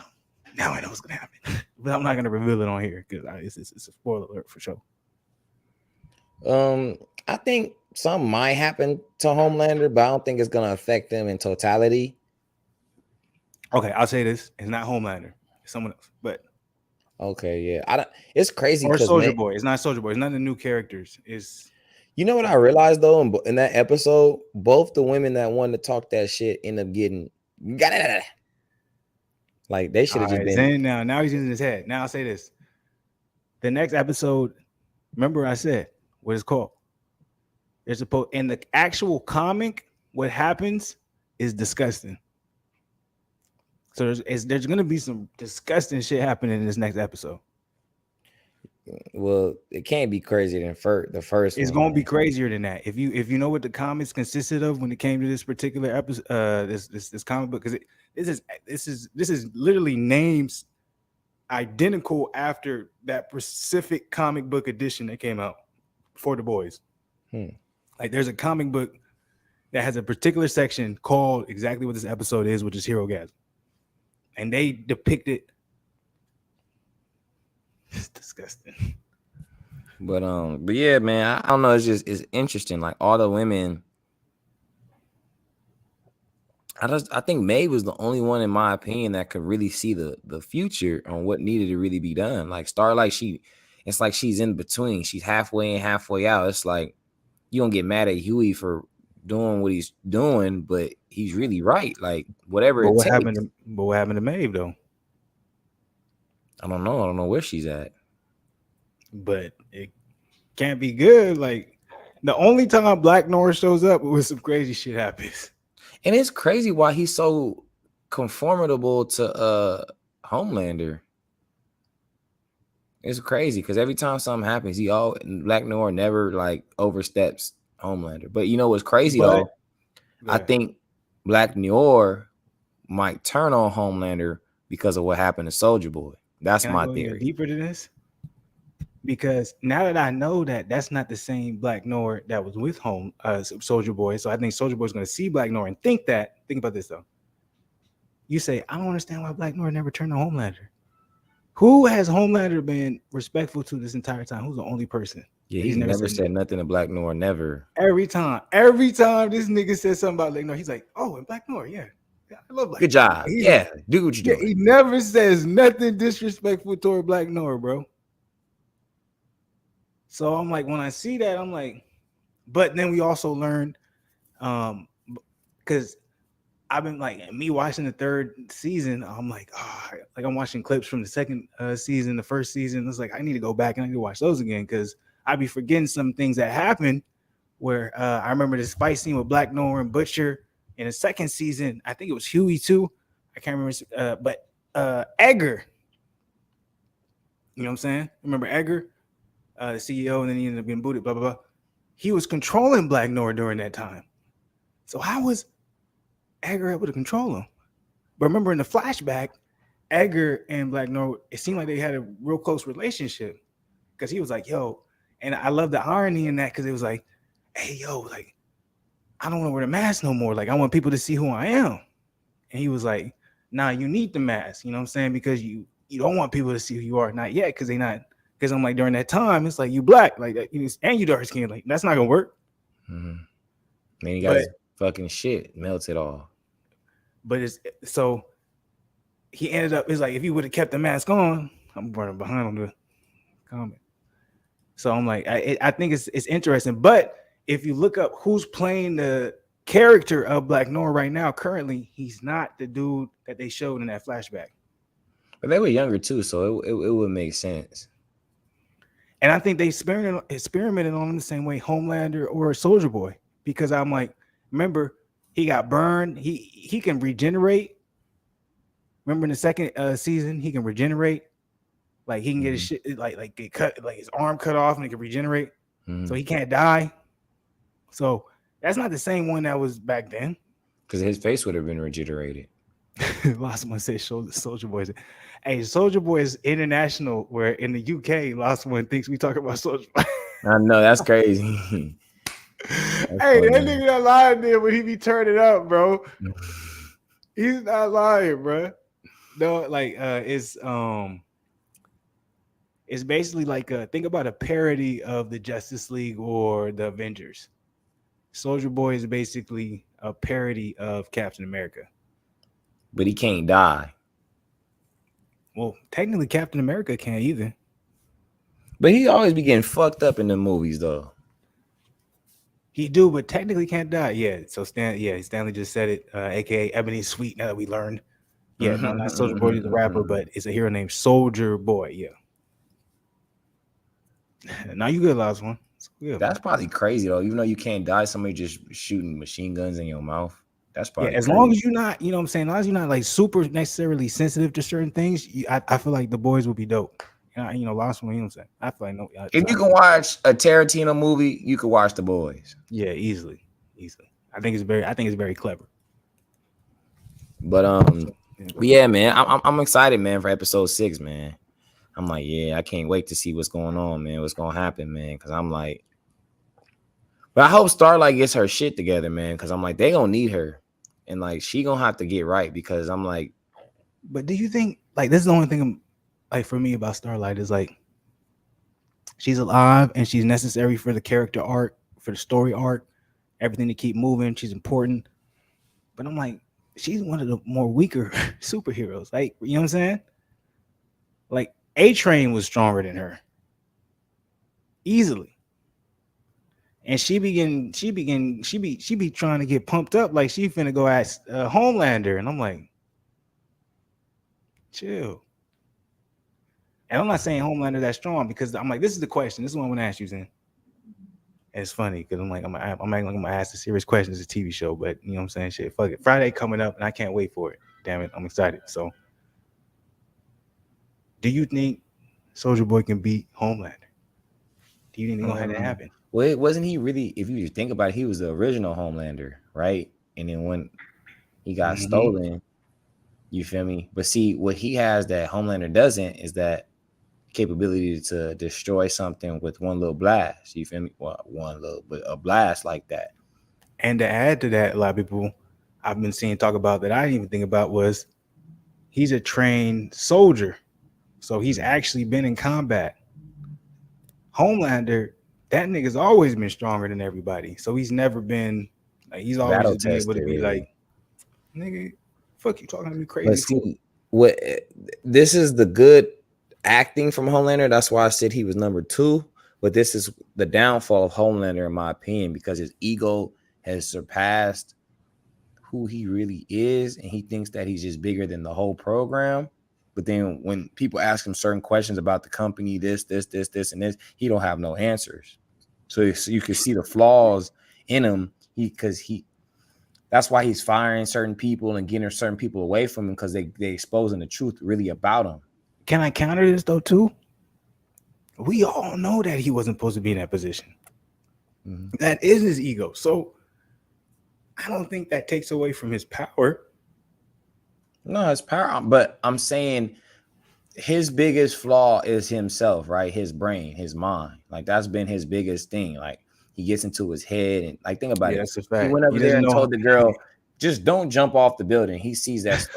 now I know what's gonna happen. But I'm not gonna reveal it on here because it's a spoiler alert for sure. I think something might happen to Homelander, but I don't think it's gonna affect them in totality. Okay, I'll say this: it's not Homelander, it's someone else. But okay, yeah, it's crazy. Or Soulja Boy. It's not Soulja Boy. It's none of the new characters. It's what I realized though in that episode, both the women that wanted to talk that shit end up getting like they should have just been. Zen now he's using his head. Now I'll say this: the next episode. Remember, I said what it's called. There's in the actual comic, what happens is disgusting. So there's gonna be some disgusting shit happening in this next episode. Well, it can't be crazier than the first. It's gonna be crazier than that. If you know what the comics consisted of when it came to this particular episode, this comic book, because this is literally names identical after that specific comic book edition that came out for the boys. Like there's a comic book that has a particular section called exactly what this episode is, which is Hero-gasm. And they depict it It's disgusting. But yeah, man, I don't know. It's interesting. Like all the women, I think May was the only one, in my opinion, that could really see the future on what needed to really be done. Like Starlight, it's like she's in between. She's halfway in, halfway out. It's like you don't get mad at Huey for doing what he's doing, but he's really right. Like whatever But it what takes. happened to Maeve though? I don't know. I don't know where she's at. But it can't be good. Like the only time Black Noir shows up when some crazy shit happens. And it's crazy why he's so conformable to Homelander. It's crazy because every time something happens, Black Noir never like oversteps Homelander. But you know what's crazy though? I think Black Noir might turn on Homelander because of what happened to Soldier Boy. That's my theory. Deeper than this, because now that I know that that's not the same Black Noir that was with Soldier Boy, so I think Soldier Boy is going to see Black Noir and think that. Think about this though. You say, I don't understand why Black Noir never turned on Homelander. Who has Homelander been respectful to this entire time? Who's the only person? Yeah, he's never said nothing to Black Noir. Never. Every time this nigga says something about Black Noir, he's like, "Oh, and Black Noir, yeah, I love Black. Good job. Yeah, do what you do. He never says nothing disrespectful toward Black Noir, bro. So I'm like, when I see that, I'm like, but then we also learned, because I've been like me watching the third season. I'm like, like I'm watching clips from the second season, the first season. It's like I need to go back and I need to watch those again because I be forgetting some things that happened. Where I remember this fight scene with Black Noir and Butcher in the second season. I think it was Huey too. I can't remember, but Edgar. You know what I'm saying? Remember Edgar, the CEO, and then he ended up getting booted. Blah blah blah. He was controlling Black Noir during that time. So how was Edgar able to control him? But remember in the flashback, Edgar and Black Noir, it seemed like they had a real close relationship because he was like, yo, and I love the irony in that because it was like, hey, yo, like, I don't want to wear the mask no more. Like, I want people to see who I am. And he was like, nah, you need the mask, you know what I'm saying? Because you don't want people to see who you are. Not yet, because I'm like, during that time, it's like, you black, like, and you dark skin. Like, that's not going to work. Mm-hmm. Man, you got his fucking shit melted off. But so he ended up, it's like, if he would have kept the mask on, I'm running behind on the comment. So I'm like, I think it's interesting. But if you look up who's playing the character of Black Noir right now, currently, he's not the dude that they showed in that flashback. But they were younger too, so it would make sense. And I think they experimented on him the same way Homelander or Soldier Boy, because I'm like, remember, he got burned. He can regenerate. Remember in the second season, he can regenerate. Like he can get his shit like get cut, like his arm cut off, and he can regenerate. So he can't die. So that's not the same one that was back then. Because his face would have been regenerated. Last one said Soldier Boy. Hey, Soldier Boy is international, where in the UK, last one thinks we talk about Soldier Boy. I know, that's crazy. Hey, that nigga not lying there when he be turning up, bro. He's not lying, bro. No, like it's basically like think about a parody of the Justice League or the Avengers. Soldier Boy is basically a parody of Captain America. But he can't die. Well, technically Captain America can't either. But he always be getting fucked up in the movies though. He do, but technically can't die. Yeah. So Stanley just said it, aka Ebony Sweet, now that we learned. Yeah, no, not Soldier Boy, he's a rapper, but it's a hero named Soldier Boy. Yeah. Now you good, last one. Good, that's probably crazy though. Even though you can't die, somebody just shooting machine guns in your mouth. That's probably as crazy. Long as you're not, you know what I'm saying, as long as you're not like super necessarily sensitive to certain things, I feel like the boys will be dope. You know, last one, you know what I'm saying? I feel like no. If you can watch a Tarantino movie, you can watch The Boys. Yeah, easily. I think it's very clever. But yeah, man, I'm excited, man, for episode 6, man. I'm like, yeah, I can't wait to see what's going on, man. What's gonna happen, man? Because I'm like, but I hope Starlight gets her shit together, man. Because I'm like, they gonna need her, and like, she gonna have to get right. Because I'm like, but do you think like this is the only thing like for me about Starlight is like, She's alive and she's necessary for the character arc, for the story arc, everything to keep moving. She's important. But I'm like, she's one of the more weaker superheroes. Like, you know what I'm saying? Like, A-Train was stronger than her. Easily. And she be trying to get pumped up like she finna go at Homelander. And I'm like, chill. And I'm not saying Homelander that strong because I'm like, this is the question. This is what I'm gonna ask you, Zen. And it's funny because I'm acting like I'm gonna ask a serious question. It's a TV show, but you know what I'm saying? Shit, fuck it. Friday coming up, and I can't wait for it. Damn it, I'm excited. So, do you think Soldier Boy can beat Homelander? Do you think they're gonna have that happen? Well, wasn't he really? If you think about it, he was the original Homelander, right? And then when he got stolen, you feel me? But see, what he has that Homelander doesn't is that capability to destroy something with one little blast. You feel me? Well, but a blast like that. And to add to that, a lot of people I've been seeing talk about that I didn't even think about was he's a trained soldier, so he's actually been in combat. Homelander, that nigga's always been stronger than everybody, so he's never been like he's always Battle been able to be tested, like, nigga, fuck you talking to me crazy. But see, what this is the good acting from Homelander. That's why I said he was number 2. But this is the downfall of Homelander, in my opinion, because his ego has surpassed who he really is, and he thinks that he's just bigger than the whole program. But then when people ask him certain questions about the company, this, and this, he don't have no answers. So you can see the flaws in him. That's why he's firing certain people and getting certain people away from him, because they exposing the truth really about him. Can I counter this though too? We all know that he wasn't supposed to be in that position. Mm-hmm. That is his ego. So I don't think that takes away from his power. No, his power. But I'm saying his biggest flaw is himself, right? His brain, his mind. Like, that's been his biggest thing. Like, he gets into his head and like, think about it. That's a fact. He went over there and told the girl, just don't jump off the building. He sees that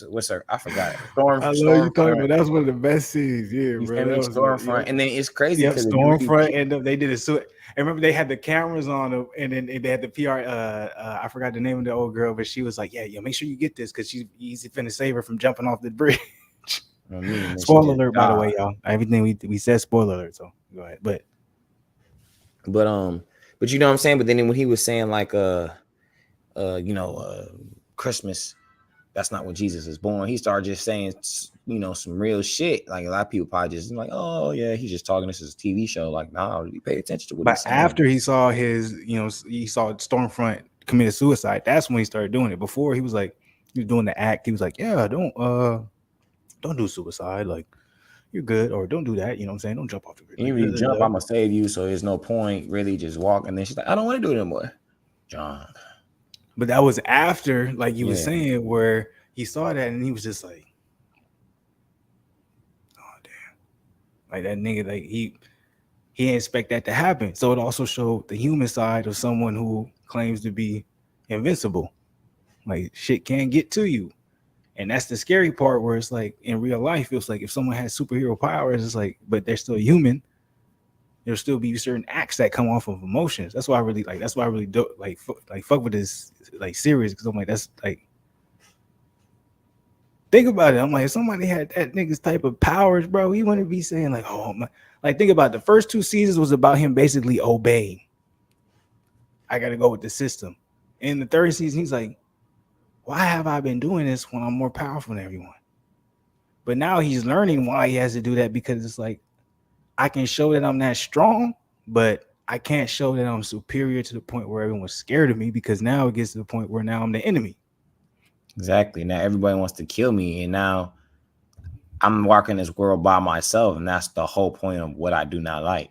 what's her? I forgot. I love you talking about. That was one of the best scenes. Yeah, bro. Stormfront, and then it's crazy because Stormfront ended up. They did it. So I remember they had the cameras on them, and then they had the PR. I forgot the name of the old girl, but she was like, "Yeah, make sure you get this because he's finna save her from jumping off the bridge." Spoiler alert, by the way, y'all. Everything we said, spoiler alert. So go ahead, but you know what I'm saying. But then when he was saying like Christmas, that's not when Jesus is born. He started just saying, some real shit. Like, a lot of people probably just like, oh yeah, he's just talking. This is a TV show. Like, nah, you pay attention to what he's saying. But after he saw he saw Stormfront committed suicide, that's when he started doing it. Before he was doing the act. He was like, yeah, don't do suicide. Like, you're good, or don't do that. You know what I'm saying? Don't jump off the bridge. Even if you jump, I'm gonna save you. So there's no point really just walking. Then she's like, I don't want to do it anymore, John. But that was after, like you were saying, where he saw that and he was just like, oh damn. Like, that nigga, like he didn't expect that to happen. So it also showed the human side of someone who claims to be invincible. Like, shit can't get to you. And that's the scary part, where it's like in real life, it's like if someone has superhero powers, it's like, but they're still human. There'll still be certain acts that come off of emotions. That's why I really do fuck with this like series, because I'm like, that's like, think about it. I'm like, if somebody had that nigga's type of powers, bro, he wouldn't be saying like, oh my. Like, think about it. The first 2 seasons was about him basically obeying. I got to go with the system. In the 3rd season, he's like, why have I been doing this when I'm more powerful than everyone? But now he's learning why he has to do that, because it's like, I can show that I'm that strong, but I can't show that I'm superior to the point where everyone's scared of me, because now it gets to the point where now I'm the enemy. Exactly. Now everybody wants to kill me, and now I'm walking this world by myself, and that's the whole point of what I do not like.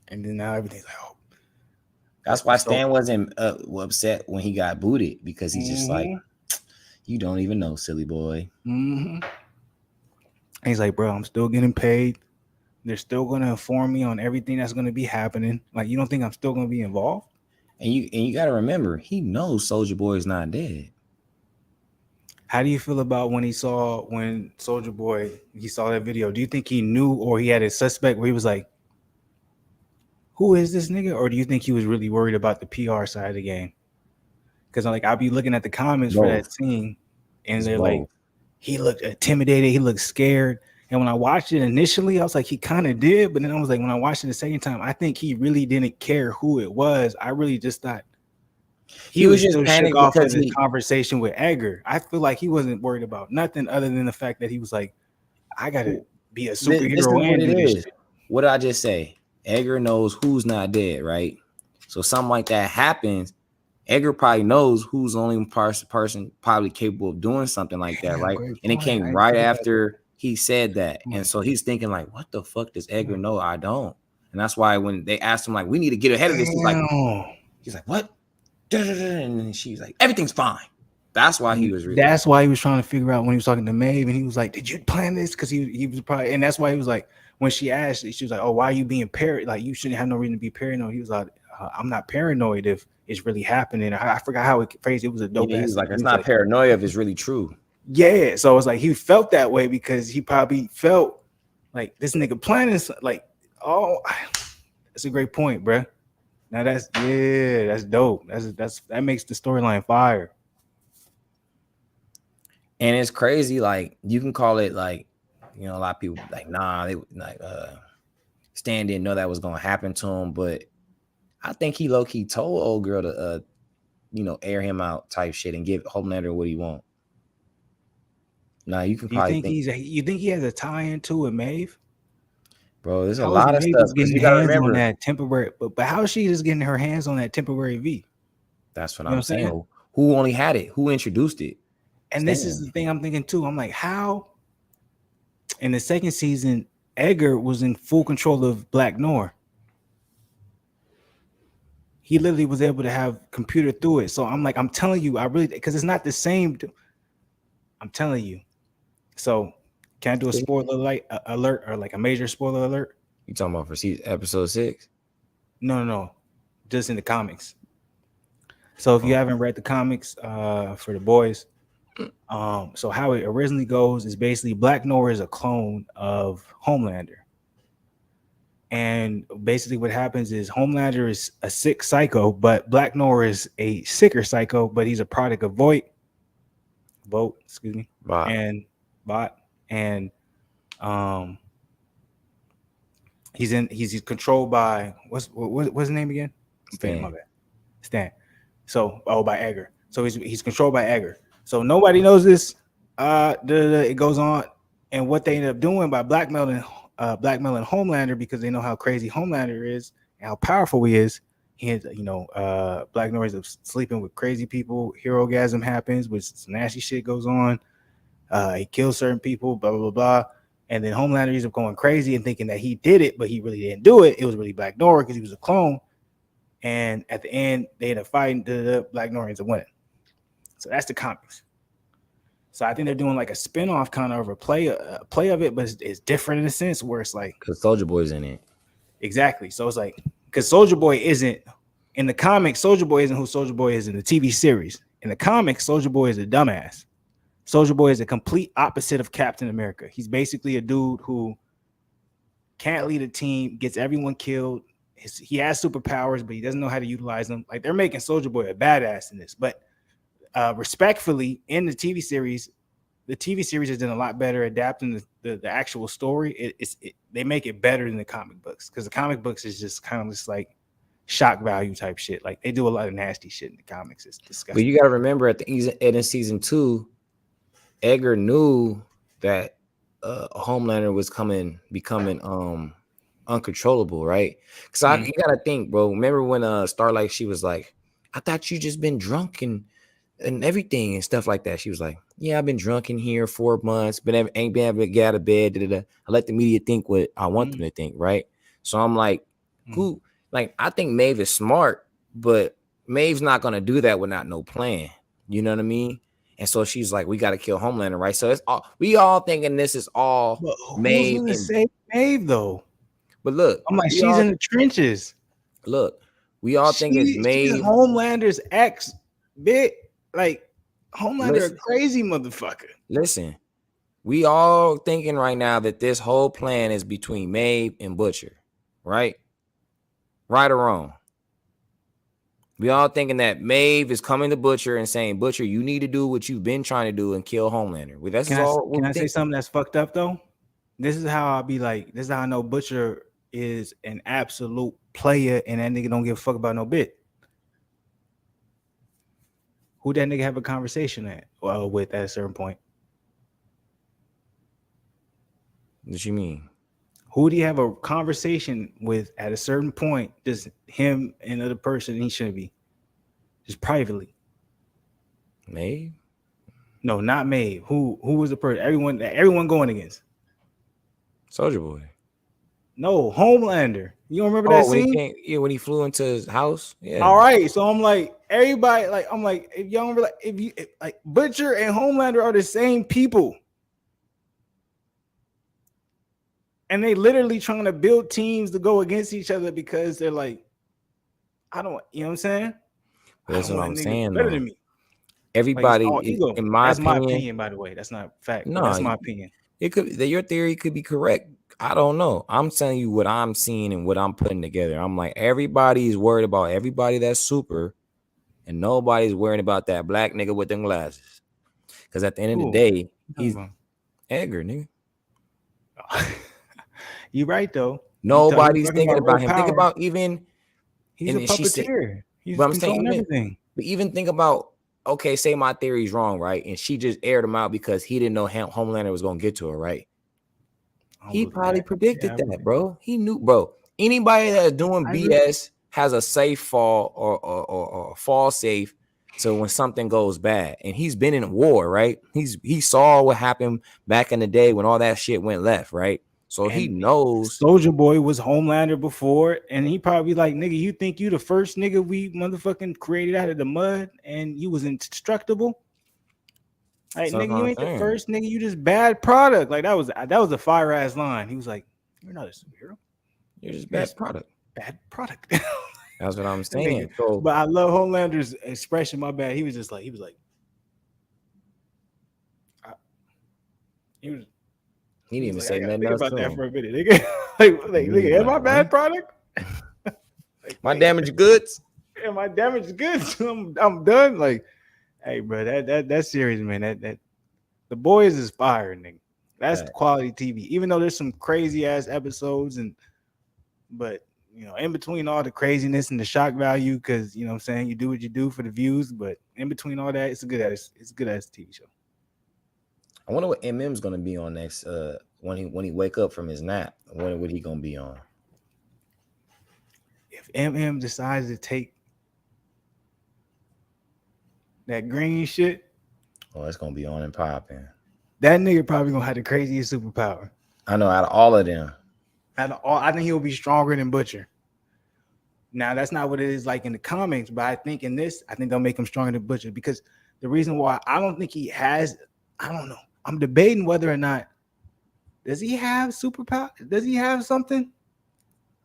And then now everything's like, oh. That's why Stan wasn't upset when he got booted, because he's just like, you don't even know, silly boy. Mm-hmm. And he's like, bro, I'm still getting paid. They're still going to inform me on everything that's going to be happening. Like, you don't think I'm still going to be involved? And you got to remember, he knows Soulja Boy is not dead. How do you feel about when Soldier Boy he saw that video? Do you think he knew or he had a suspect where he was like, "Who is this nigga?" Or do you think he was really worried about the PR side of the game? Because like I'll be looking at the comments for that Both. scene, and It's they're like, both. he looked intimidated, he looked scared. And when I watched it initially, I was like, he kind of did, but then I was like, when I watched it the second time, I think he really didn't care who it was. I really just thought he He was was just still shook panicked off of because the he conversation with Edgar. I feel like he wasn't worried about nothing other than the fact that he was like, I gotta be a this superhero is what and it do this is. shit. What did I just say? Edgar knows who's not dead, right? So something like that happens. Edgar probably knows who's the only person probably capable of doing something like that, Damn, right? great And it point. I came didn't right think about that. after he said that. And so he's thinking, like, what the fuck does Edgar know? I don't. And that's why when they asked him, like, we need to get ahead of this, Damn. he's like, what? And then she's like, everything's fine. That's why he was really. That's why he was trying to figure out when he was talking to Maeve, and he was like, "Did you plan this?" Because he was probably, and that's why he was like, when she asked, she was like, "Oh, why are you being paranoid? Like you shouldn't have no reason to be paranoid." He was like, "I'm not paranoid if it's really happening." I forgot how it phrased. It was a dope Yeah, he ass. was like, He it's was not like, paranoia if it's really true. yeah. So it's like he felt that way because he probably felt like this nigga planning. Like, oh, that's a great point, bro. Now that's dope. That makes the storyline fire. And it's crazy, like you can call it like, you know, a lot of people like, nah, they like Stan didn't know that was gonna happen to him, but I think he low-key told old girl to you know, air him out type shit and give Homelander what he want. Now you can probably think You think he has a tie into it, Maeve? bro, there's a How is lot of Maeve stuff just because getting you gotta hands on remember. that temporary? But how is she just getting her hands on that temporary V? That's what You know I'm what I'm saying? saying. Who only had it? Who introduced it? And this is the thing I'm thinking too. I'm like, how in the second season, Edgar was in full control of Black Noir. He literally was able to have computer through it. So I'm like, I'm telling you, I really because it's not the same. I'm telling you. So can I do a spoiler alert or like a major spoiler alert? You talking about for episode 6? No, just in the comics. So if you haven't read the comics for the boys, so how it originally goes is basically Black Noir is a clone of Homelander. And basically what happens is Homelander is a sick psycho, but Black Noir is a sicker psycho, but he's a product of Voight, excuse me, and Bot. And he's controlled by what's his name again? Stan. My bad. Stan. So by Edgar. So he's controlled by Edgar. So nobody knows this. It goes on, and what they end up doing by blackmailing Homelander because they know how crazy Homelander is and how powerful he is. He has, Black Noir is sleeping with crazy people. Herogasm happens, which some nasty shit goes on. He kills certain people, blah blah blah blah. And then Homelander ends up going crazy and thinking that he did it, but he really didn't do it. It was really Black Noir because he was a clone. And at the end, they end up fighting. Black Noir ends up winning. So that's the comics. So I think they're doing like a spinoff kind of a play of it, but it's different in a sense where it's like because Soldier Boy's in it. Exactly. So it's like because Soldier Boy isn't in the comics. Soldier Boy isn't who Soldier Boy is in the TV series. In the comics, Soldier Boy is a dumbass. Soldier Boy is a complete opposite of Captain America. He's basically a dude who can't lead a team, gets everyone killed. He has superpowers, but he doesn't know how to utilize them. Like they're making Soldier Boy a badass in this, but respectfully, in the TV series has done a lot better adapting the actual story. They make it better than the comic books because the comic books is just kind of just like shock value type shit. Like they do a lot of nasty shit in the comics. It's disgusting. But you got to remember at the end of season 2, Edgar knew that Homelander was becoming uncontrollable, right? Because you gotta think, bro. Remember when Starlight, she was like, I thought you just been drunk and everything and stuff like that. She was like, yeah, I've been drunk in here 4 months, but ain't been able to get out of bed. I let the media think what I want them to think, right? So I'm like, I think Maeve is smart, but Maeve's not gonna do that without no plan. You know what I mean? And so she's like, we got to kill Homelander, right? So we all thinking this is all Maeve. Who's gonna save Maeve though? But look, I'm like, she's in the trenches. Look, we all think it's Maeve. She's Homelander's ex bit. Like, Homelander a crazy motherfucker. Listen, we all thinking right now that this whole plan is between Maeve and Butcher, right? Right or wrong? We all thinking that Maeve is coming to Butcher and saying, Butcher, you need to do what you've been trying to do and kill Homelander. Well, that's all. Can I say something that's fucked up though? This is how I'll be like, this is how I know Butcher is an absolute player and that nigga don't give a fuck about no bit. Who that nigga have a conversation with at a certain point? What you mean? Who do you have a conversation with at a certain point? Just him and another person he shouldn't be. Just privately. Maeve? No, not Maeve. Who was the person? Everyone going against. Soldier Boy. No, Homelander. You don't remember that scene? When he flew into his house. Yeah. All right. So I'm like, everybody, like, I'm like, if y'all remember, like, if like Butcher and Homelander are the same people. And they literally trying to build teams to go against each other because they're like, you know what I'm saying? That's what I'm saying. Better than me. Everybody, like, in my opinion, my opinion, by the way. That's not fact. No, that's my opinion. It could your theory could be correct. I don't know. I'm telling you what I'm seeing and what I'm putting together. I'm like, everybody's worried about everybody that's super, and nobody's worried about that black nigga with them glasses. Because at the end of the day, he's Edgar, nigga. You're right though. Nobody's thinking about him. Think about even he's a puppeteer. He's controlling everything. But even think about, okay, say my theory's wrong, right? And she just aired him out because he didn't know Homelander was gonna get to her, right? He probably predicted that, bro. He knew, bro. Anybody that's doing BS has a safe fall or fall safe. So when something goes bad, and he's been in war, right? He saw what happened back in the day when all that shit went left, right? So he knows. Soldier Boy was Homelander before, and he probably like, nigga, you think you the first nigga we motherfucking created out of the mud, and you was indestructible? Like, so nigga, you ain't the first nigga. You just bad product. Like that was a fire ass line. He was like, "You're not a superhero. You're just bad product. Bad product." That's what I'm saying. So, but I love Homelander's expression. My bad. He was like, he didn't even say nothing else about that for a minute. Nigga. nigga, am I bad product? My damaged goods. Yeah, my damaged goods. I'm done. Like, hey, bro, that series, man, that The Boys is fire, nigga. That's quality TV. Even though there's some crazy ass episodes, but you know, in between all the craziness and the shock value, because you know what I'm saying, you do what you do for the views, but in between all that, it's a good ass TV show. I wonder what MM's gonna be on next. When he wake up from his nap, what he gonna be on? If MM decides to take that green shit, oh, it's gonna be on and popping. That nigga probably gonna have the craziest superpower. I know, out of all of them. I think he'll be stronger than Butcher. Now, that's not what it is like in the comics, but I think in this, I think they'll make him stronger than Butcher, because the reason why I don't think he has, I don't know. I'm debating whether or not, does he have superpower? Does he have something?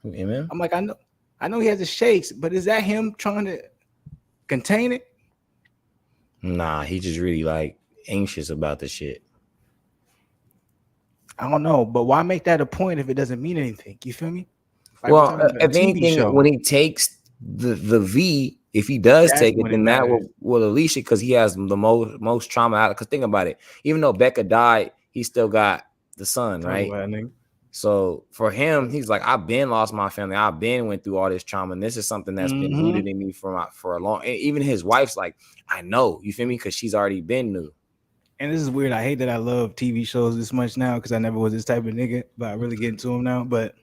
MM? I'm like, I know he has the shakes, but is that him trying to contain it? Nah, he just really like anxious about the shit. I don't know, but why make that a point if it doesn't mean anything? You feel me? Like, well, if anything, when he takes the V, if he does take it, then that will unleash it, because he has the most trauma out. Because think about it, even though Becca died, he still got the son, right? So for him, he's like, I've been lost my family. I've been went through all this trauma, and this is something that's been rooted in me for a long. Even his wife's like, I know, you feel me, because she's already been new. And this is weird. I hate that I love TV shows this much now, because I never was this type of nigga, but I really get into them now. But,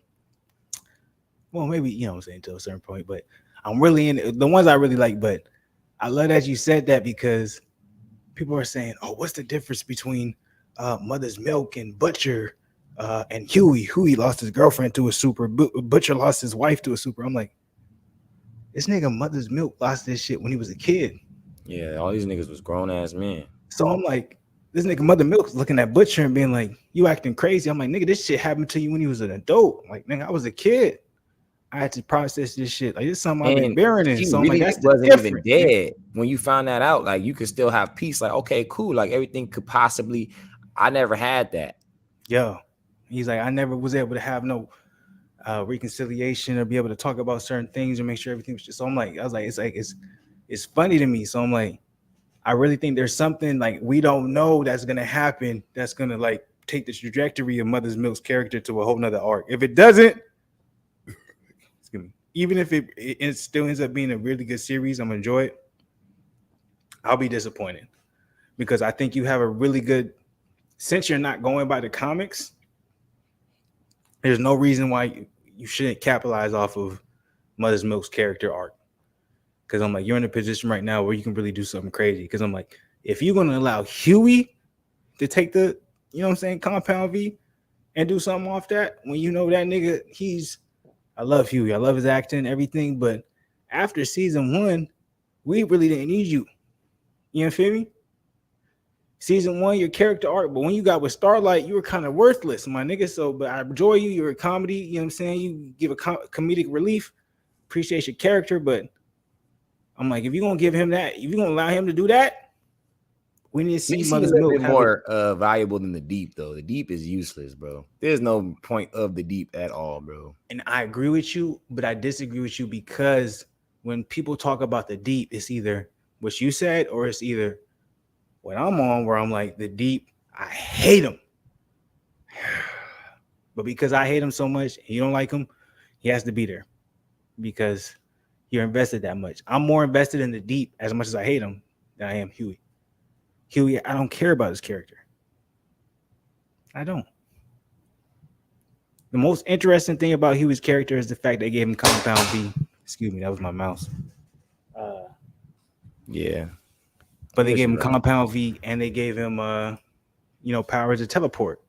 well, maybe, you know what I'm saying, to a certain point. But I'm really in the ones I really like. But I love that you said that, because people are saying, oh, what's the difference between Mother's Milk and Butcher and Huey? Huey lost his girlfriend to a super. Butcher lost his wife to a super. I'm like, this nigga Mother's Milk lost this shit when he was a kid. Yeah, all these niggas was grown-ass men. So I'm like, this nigga Mother Milk's looking at Butcher and being like, you acting crazy. I'm like, nigga, this shit happened to you when you was an adult. Like, nigga, I was a kid. I had to process this shit. Like, this is something I've been And bearing in. she So I'm like, really that's the wasn't even difference. dead when you found that out. Like, you could still have peace. Like, okay, cool. Like, everything could possibly. I never had that. Yo, he's like, I never was able to have no reconciliation or be able to talk about certain things or make sure everything was just. So I'm like, I was like, it's funny to me. So I'm like, I really think there's something like we don't know that's gonna happen. That's gonna like take the trajectory of Mother's Milk's character to a whole nother arc. If it doesn't, excuse me, even if it still ends up being a really good series, I'm gonna enjoy it. I'll be disappointed because I think you have a really good. Since you're not going by the comics, there's no reason why you shouldn't capitalize off of Mother's Milk's character arc. Because I'm like, you're in a position right now where you can really do something crazy. Because I'm like, if you're going to allow Huey to take the, you know what I'm saying, Compound V and do something off that, when you know that nigga, I love Huey. I love his acting, everything. But after season 1, we really didn't need you. You know feel me? Season 1, your character arc, but when you got with Starlight, you were kind of worthless, my nigga. So, but I enjoy you. You're a comedy. You know what I'm saying? You give a comedic relief. Appreciate your character, but I'm like, if you're gonna give him that, if you're gonna allow him to do that, we need to see Macy is Mother's a Milk bit more valuable than the Deep, though. The Deep is useless, bro. There's no point of the Deep at all, bro. And I agree with you, but I disagree with you because when people talk about the Deep, it's either what you said or it's either what I'm on, where I'm like, the Deep, I hate him. But because I hate him so much, and you don't like him, he has to be there because you're invested that much. I'm more invested in the Deep as much as I hate him than I am Huey. Huey, I don't care about his character. I don't. The most interesting thing about Huey's character is the fact they gave him Compound V. Excuse me, that was my mouse. Yeah. But they gave him Compound V and they gave him powers to teleport.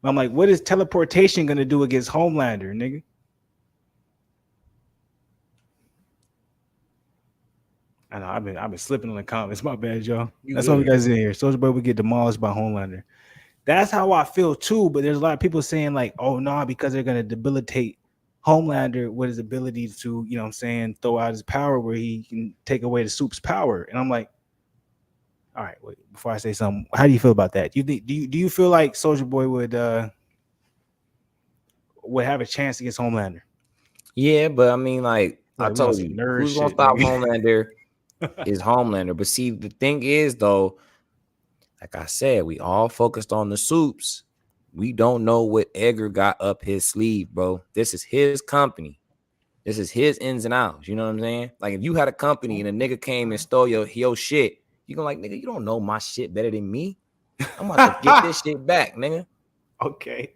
I'm like, what is teleportation gonna do against Homelander, nigga? I know I've been slipping on the comments. My bad, y'all. That's all we guys in here. Soldier Boy would get demolished by Homelander. That's how I feel too. But there's a lot of people saying like, oh no, because they're gonna debilitate Homelander with his ability to, you know what I'm saying, throw out his power where he can take away the Soup's power. And I'm like, all right, wait, before I say something, how do you feel about that? Do you feel like Soldier Boy would have a chance against Homelander? Yeah, but I mean, like I told you, who's gonna stop Homelander is Homelander. But see, the thing is, though, like I said, we all focused on the Soups. We don't know what Edgar got up his sleeve, bro. This is his company. This is his ins and outs. You know what I'm saying? Like, if you had a company and a nigga came and stole your shit, you gonna like, nigga, you don't know my shit better than me. I'm about to get this shit back, nigga. Okay.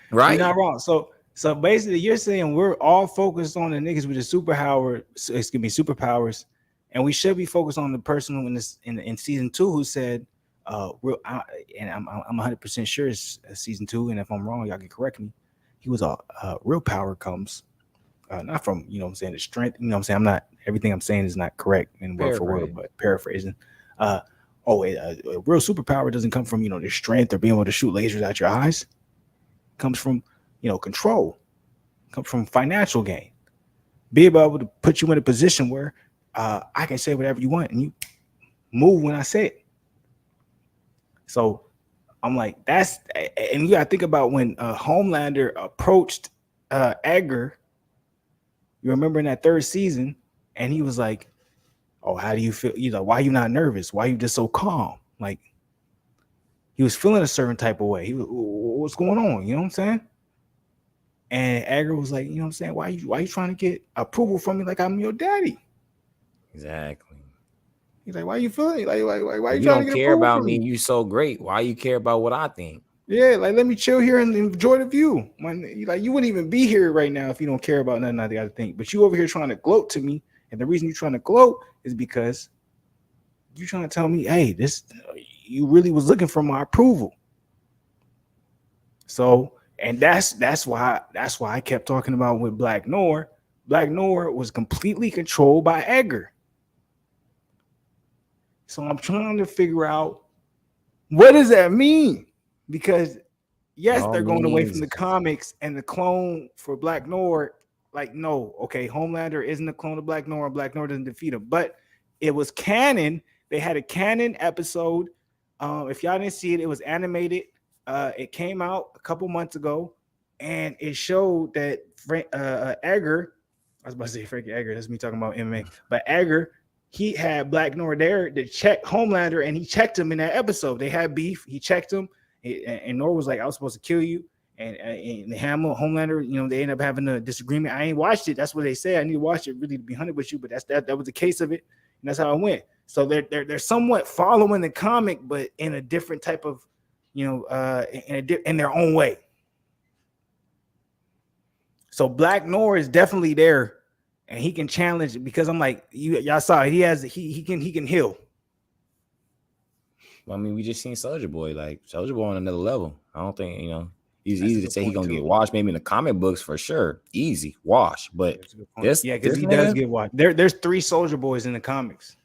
Right? You're not wrong. So basically, you're saying we're all focused on the niggas with the superpowers, and we should be focused on the person in season 2 who said, and I'm 100% sure it's season 2, and if I'm wrong, y'all can correct me. He was real power comes not from, you know what I'm saying, the strength. You know what I'm saying? Everything I'm saying is not correct in word for word, but paraphrasing. Real superpower doesn't come from, the strength or being able to shoot lasers out your eyes. It comes from, control. It comes from financial gain. Be able to put you in a position where I can say whatever you want and you move when I say it. So I'm like, and you gotta think about when Homelander approached Edgar. You remember in that 3rd season, and he was like, "Oh, how do you feel? Why are you not nervous? Why are you just so calm?" Like, he was feeling a certain type of way. What's going on? You know what I'm saying? And Edgar was like, you know what I'm saying? Why you trying to get approval from me like I'm your daddy? Exactly. He's like, why you feeling? Like, why you trying to get care about me? You so great. Why you care about what I think? Yeah, like, let me chill here and enjoy the view. You wouldn't even be here right now if you don't care about nothing I gotta think. But you over here trying to gloat to me, and the reason you're trying to gloat is because you're trying to tell me, hey, you really was looking for my approval. So, and that's why I kept talking about with Black Noir. Black Noir was completely controlled by Edgar. So I'm trying to figure out, what does that mean? Because yes, they're going away from the comics, and the clone for Black Noir, like, no, okay, Homelander isn't a clone of Black Noir, and Black Noir doesn't defeat him, but it was canon. They had a canon episode. If y'all didn't see it, it was animated. It came out a couple months ago, and it showed that Edgar, I was about to say Frankie Edgar, that's me talking about MMA, but Edgar, he had Black Noir there to check Homelander, and he checked him in that episode. They had beef. He checked him, and Noir was like, I was supposed to kill you. And Homelander, you know, they ended up having a disagreement. I ain't watched it. That's what they say. I need to watch it really to be 100 with you, but that was the case of it. And that's how it went. So they're somewhat following the comic, but in a different type of, you know, in their own way. So Black Noir is definitely there, and he can challenge, because I'm like, y'all saw it. He can heal. I mean, we just seen Soulja Boy. Like, Soulja Boy on another level. I don't think, you know, it's easy to say he's gonna get washed. Maybe in the comic books for sure, easy wash. But because he does get washed. There's 3 Soulja Boys in the comics.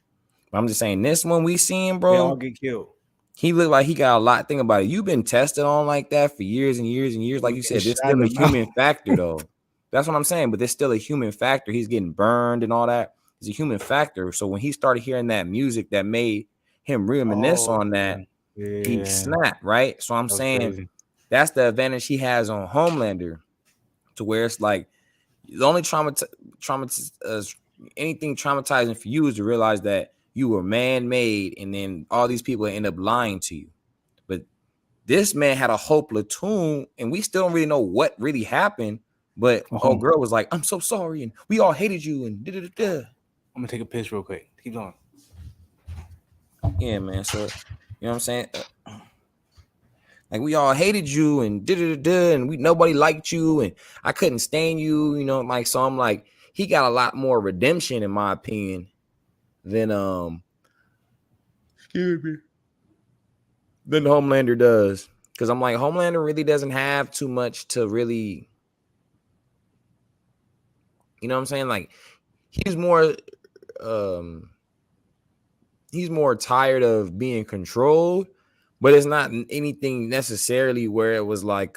I'm just saying, this one we seen, bro, they all get killed. He looked like he got a lot. Think about it. You've been tested on like that for years and years and years. Like you said, there's still a human factor, though. That's what I'm saying. But there's still a human factor. He's getting burned and all that. It's a human factor. So when he started hearing that music that made him reminisce on that, he snapped, right? So I'm saying crazy. That's the advantage he has on Homelander, to where it's like the only anything traumatizing for you is to realize that you were man-made, and then all these people end up lying to you. But this man had a whole platoon, and we still don't really know what really happened. But old girl was like, "I'm so sorry, and we all hated you." And I'm gonna take a piss real quick. Keep going. Yeah, man. So you know what I'm saying? Like, we all hated you, and and nobody liked you, and I couldn't stand you. You know, like, so I'm like, he got a lot more redemption, in my opinion, than than Homelander does. Because I'm like, Homelander really doesn't have too much to really, you know what I'm saying? Like, he's more tired of being controlled, but it's not anything necessarily where it was like,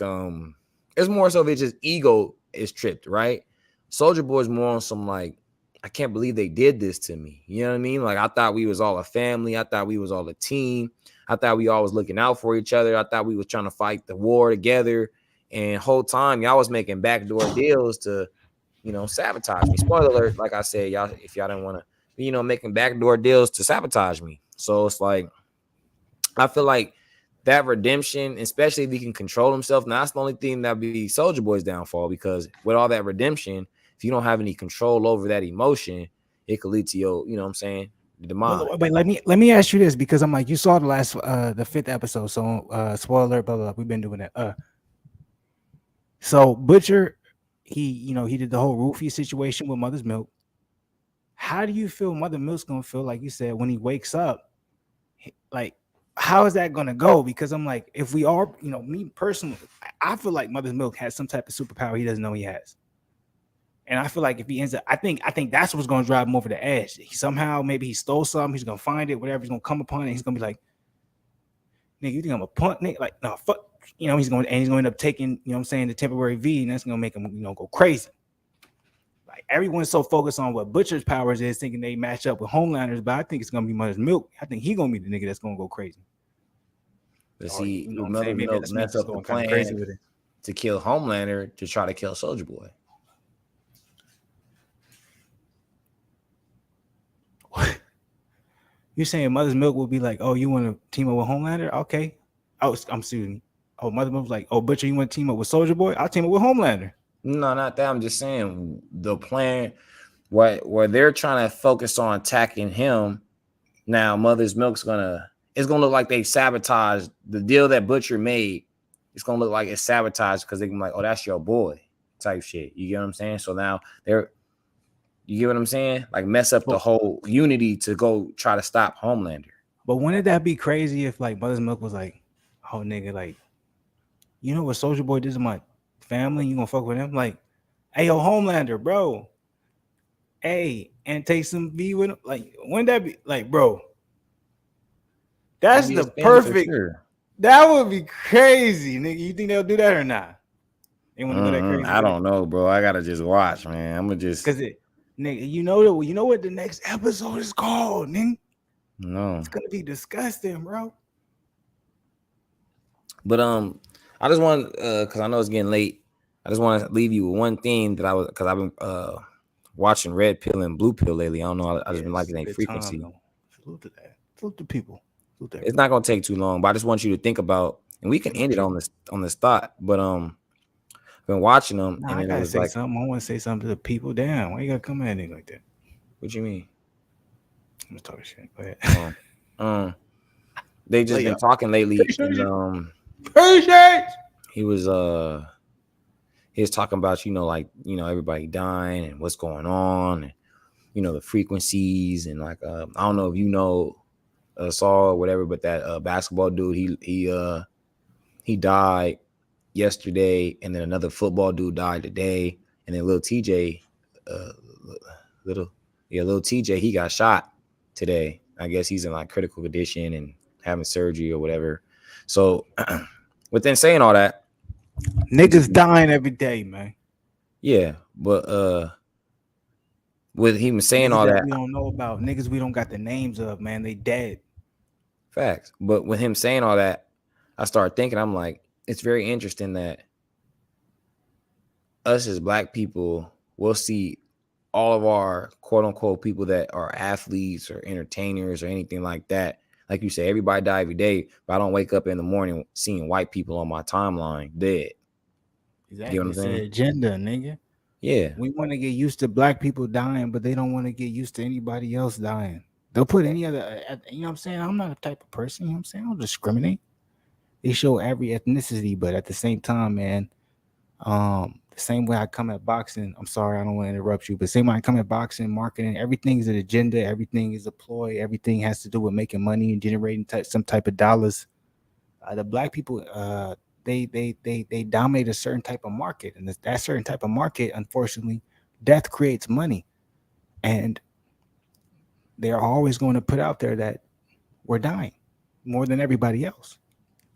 it's more so it's just ego is tripped, right? Soulja Boy's more on some like, I can't believe they did this to me. You know what I mean? Like, I thought we was all a family. I thought we was all a team. I thought we all was looking out for each other. I thought we was trying to fight the war together. And whole time y'all was making backdoor deals to, you know, sabotage me. Spoiler alert, like I said, y'all, if y'all didn't want to, you know, making backdoor deals to sabotage me. So it's like, I feel like that redemption, especially if he can control himself, now that's the only thing that would be Soulja Boy's downfall, because with all that redemption, if you don't have any control over that emotion, it could lead to your, you know what I'm saying, demise. Wait, let me ask you this, because I'm like, you saw the 5th episode, so spoiler alert, blah, blah, blah, we've been doing that. So Butcher, he did the whole roofie situation with Mother's Milk. How do you feel Mother Milk's gonna feel, like you said, when he wakes up? Like, how is that gonna go? Because I'm like, if we are, you know, me personally, I feel like Mother's Milk has some type of superpower he doesn't know he has. And I feel like if he ends up, I think that's what's gonna drive him over the edge. Somehow, maybe he stole something, he's gonna find it, whatever, he's gonna come upon it, he's gonna be like, nigga, you think I'm a punk, nigga? Like, no, fuck. You know, he's going to end up taking, you know what I'm saying, the temporary V, and that's gonna make him, you know, go crazy. Like, everyone's so focused on what Butcher's powers is, thinking they match up with Homelander's, but I think it's gonna be Mother's Milk. I think he's gonna be the nigga that's gonna go crazy. But see, you know, Mother's Milk messed up the plan crazy with it to kill Homelander to try to kill Soulja Boy. What? You're saying Mother's Milk will be like, oh, you want to team up with Homelander? Okay. Oh, I'm assuming. Oh, Mother's Milk's like, oh, Butcher, you want to team up with Soulja Boy? I'll team up with Homelander. No, not that. I'm just saying the plan where they're trying to focus on attacking him. Now, Mother's Milk's it's gonna look like they sabotaged the deal that Butcher made. It's gonna look like it's sabotaged because they're gonna be like, oh, that's your boy type shit. You get what I'm saying? So now you get what I'm saying? Like, mess up the whole unity to go try to stop Homelander. But wouldn't that be crazy if, like, Mother's Milk was like, oh, nigga, like, you know what Soulja Boy did to my family? You gonna fuck with him? Like, hey, yo, Homelander, bro. Hey, and take some V with him. Like, wouldn't that be, like, bro? That's the perfect. Sure. That would be crazy, nigga. You think they'll do that or not? They want to go that crazy. I don't know, bro. I gotta just watch, man. I'm gonna just because nigga, you know what the next episode is called, nigga. no. It's gonna be disgusting, bro. But I just want because I know it's getting late. I just want to leave you with one thing that because I've been watching Red Pill and Blue Pill lately. I don't know. I just been liking their frequency. Salute to that. Salute to people. It's not gonna take too long, but I just want you to think about, and we can end it on this thought. But I've been watching them, and I then gotta it was say like, something. I want to say something to the people. Damn, why you gotta come at me like that? What you mean? I'm just talking shit. Go ahead. They just been talking lately. And, he was talking about everybody dying and what's going on, and the frequencies, and like I don't know if saw or whatever, but that basketball dude, he died yesterday, and then another football dude died today, and then little TJ he got shot today. I guess he's in like critical condition and having surgery or whatever. So within saying all that, niggas dying every day, man. Yeah, but with him saying niggas all that, we don't know about, niggas we don't got the names of, man, they dead. Facts. But with him saying all that, I started thinking, I'm like, it's very interesting that us as Black people will see all of our quote unquote people that are athletes or entertainers or anything like that. Like you say, everybody die every day, but I don't wake up in the morning seeing white people on my timeline dead. Exactly. You know what I'm saying? It's an agenda, nigga. Yeah. We want to get used to Black people dying, but they don't want to get used to anybody else dying. They'll put any other, you know what I'm saying? I'm not a type of person, you know what I'm saying? I don't discriminate. They show every ethnicity, but at the same time, man, the same way I come at boxing, I'm sorry, I don't want to interrupt you, but same way I come at boxing, marketing, everything is an agenda, everything is a ploy, everything has to do with making money and generating some type of dollars. The Black people, they dominate a certain type of market, and that certain type of market, unfortunately, death creates money, and they are always going to put out there that we're dying more than everybody else,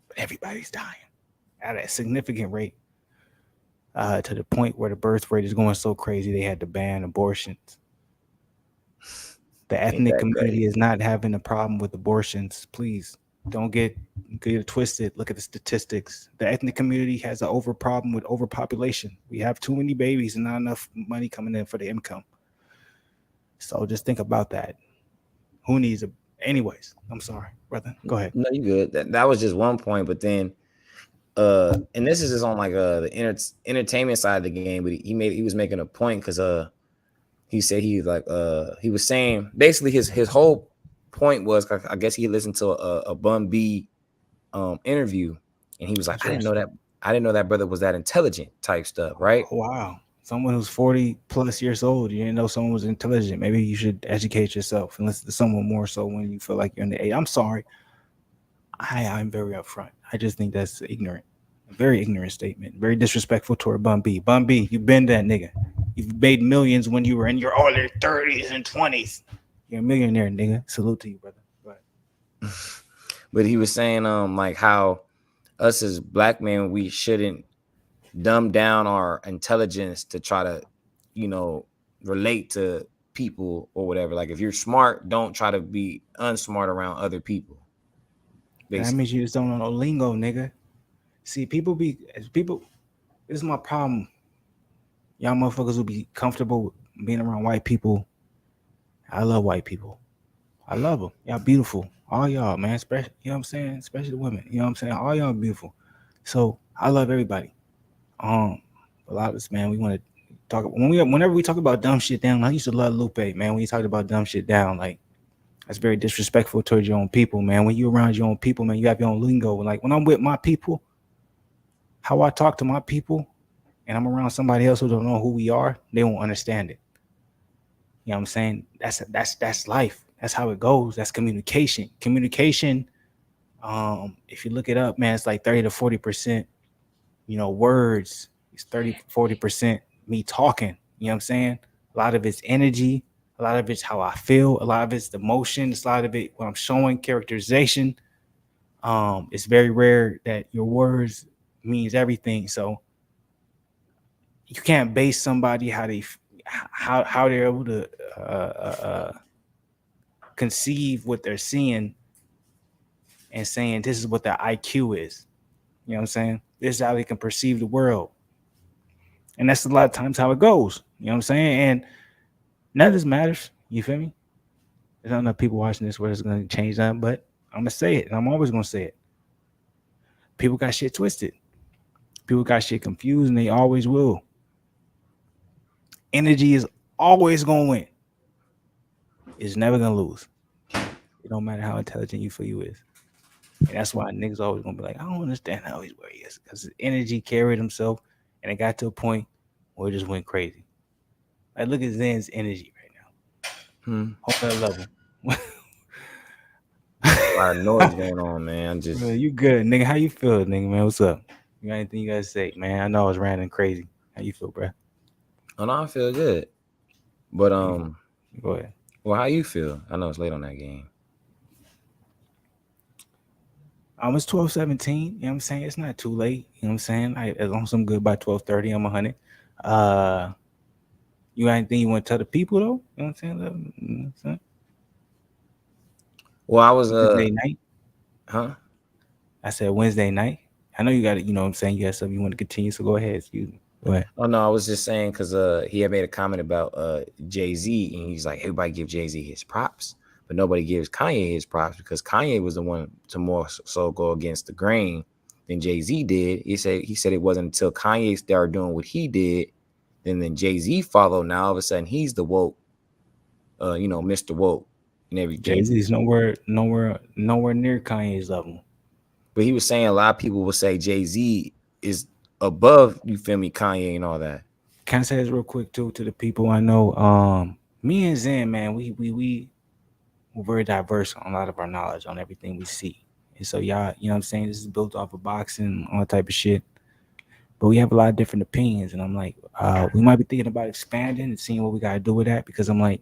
but everybody's dying at a significant rate, to the point where the birth rate is going so crazy they had to ban abortions. The ethnic community is not having a problem with abortions. Please don't get it twisted. Look at the statistics. The ethnic community has an problem with overpopulation. We have too many babies and not enough money coming in for the income. So just think about that. Who needs it? Anyways, I'm sorry, brother. Go ahead. No, you good. That was just one point, but then and this is just on like the entertainment side of the game, but he was making a point because he said he was saying basically his whole point was, I guess he listened to a Bun B interview, and he was like, I didn't know that brother was that intelligent type stuff, right? Oh, wow. Someone who's 40 plus years old, you didn't know someone was intelligent. Maybe you should educate yourself and listen to someone more so when you feel like you're in the age. I'm sorry. I'm very upfront. I just think that's ignorant. A very ignorant statement. Very disrespectful toward Bun B. Bun B, you've been that nigga. You've made millions when you were in your early 30s and 20s. You're a millionaire, nigga. Salute to you, brother. Right. But he was saying like how us as Black men, we shouldn't dumb down our intelligence to try to, relate to people or whatever. Like if you're smart, don't try to be unsmart around other people. Basically. That means you just don't know no lingo, nigga. See, people, this is my problem. Y'all motherfuckers will be comfortable being around white people. I love white people. I love them. Y'all beautiful. All y'all, man. Especially, you know what I'm saying? Especially the women. You know what I'm saying? All y'all beautiful. So I love everybody. A lot of us, man, we want to talk whenever we talk about dumb shit down. I used to love Lupe, man. When you talked about dumb shit down, like that's very disrespectful towards your own people, man. When you're around your own people, man, you have your own lingo. Like when I'm with my people, how I talk to my people, and I'm around somebody else who don't know who we are, they won't understand it. You know what I'm saying? That's life. That's how it goes. That's communication. Communication, if you look it up, man, it's like 30 to 40%, words. It's 30-40% me talking. You know what I'm saying? A lot of it's energy. A lot of it's how I feel. A lot of it's the emotion. It's a lot of it what I'm showing, characterization. It's very rare that your words means everything. So you can't base somebody how they're able to conceive what they're seeing and saying this is what their IQ is. You know what I'm saying? This is how they can perceive the world. And that's a lot of times how it goes. You know what I'm saying? And none of this matters. You feel me? There's not enough people watching this where it's gonna change that, but I'm gonna say it, and I'm always gonna say it. People got shit twisted. People got shit confused, and they always will. Energy is always gonna win. It's never gonna lose. It don't matter how intelligent you feel you is. And that's why niggas always gonna be like, I don't understand how he's where he is. Because his energy carried himself and it got to a point where it just went crazy. Like look at Zen's energy right now. Whole other level. A lot of noise going on, man. Just Bro, you good, nigga. How you feel, nigga, man? What's up? You got anything you gotta say, man? I know I was ranting crazy. How you feel, bro? oh no, I feel good. But Go ahead. well, how you feel? I know it's late on that game. It's 12:17. You know what I'm saying? It's not too late. You know what I'm saying? As long as I'm good by 12:30, I'm 100. You got anything you want to tell the people though? You know what I'm saying? You know what I'm saying? Well, I was Wednesday night. huh? I said Wednesday night. I know you got it. You know what I'm saying? You got something you want to continue. So go ahead. Excuse me. Go ahead. Oh no, I was just saying because he had made a comment about Jay-Z, and he's like, everybody give Jay-Z his props, but nobody gives Kanye his props because Kanye was the one to more so go against the grain than Jay-Z did. He said it wasn't until Kanye started doing what he did, then Jay-Z followed. Now all of a sudden he's the woke, Mr. Woke and everything. Jay-Z's nowhere near Kanye's level. But he was saying a lot of people will say Jay-Z is above, you feel me, Kanye and all that. Can I say this real quick too to the people I know? Me and Zen, man, we're very diverse on a lot of our knowledge on everything we see. And so y'all, you know what I'm saying? This is built off of boxing, all type of shit. But we have a lot of different opinions. And I'm like, we might be thinking about expanding and seeing what we gotta do with that because I'm like,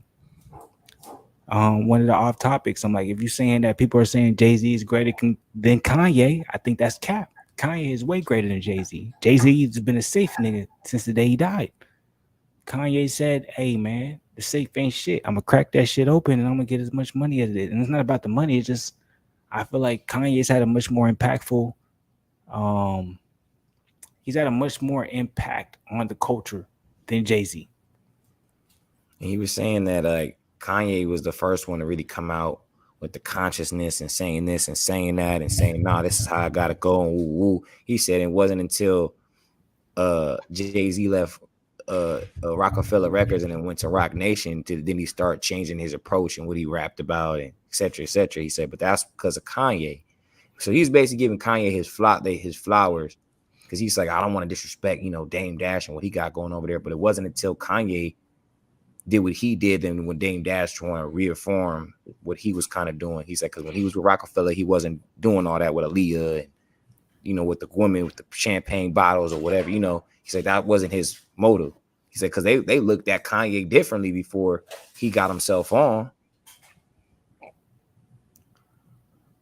one of the off topics, I'm like, if you're saying that people are saying Jay-Z is greater than Kanye, I think that's cap. Kanye is way greater than Jay-Z. Jay-Z has been a safe nigga since the day he died. Kanye said, hey, man, the safe ain't shit. I'm going to crack that shit open and I'm going to get as much money as it is. And it's not about the money. It's just, I feel like Kanye's had a much more impactful, he's had a much more impact on the culture than Jay-Z. And he was saying that like Kanye was the first one to really come out with the consciousness and saying this and saying that and saying, nah, this is how I gotta go and woo woo. He said it wasn't until Jay-Z left Rockefeller Records and then went to Rock Nation then he started changing his approach and what he rapped about and et cetera, et cetera. He said, but that's because of Kanye. So he's basically giving Kanye his flowers because he's like, I don't want to disrespect, Dame Dash and what he got going over there. But it wasn't until Kanye did what he did, then when Dame Dash trying to reaffirm what he was kind of doing. He said, because when he was with Rockefeller, he wasn't doing all that with Aaliyah and, with the woman with the champagne bottles or whatever, He said that wasn't his motive. He said, because they looked at Kanye differently before he got himself on.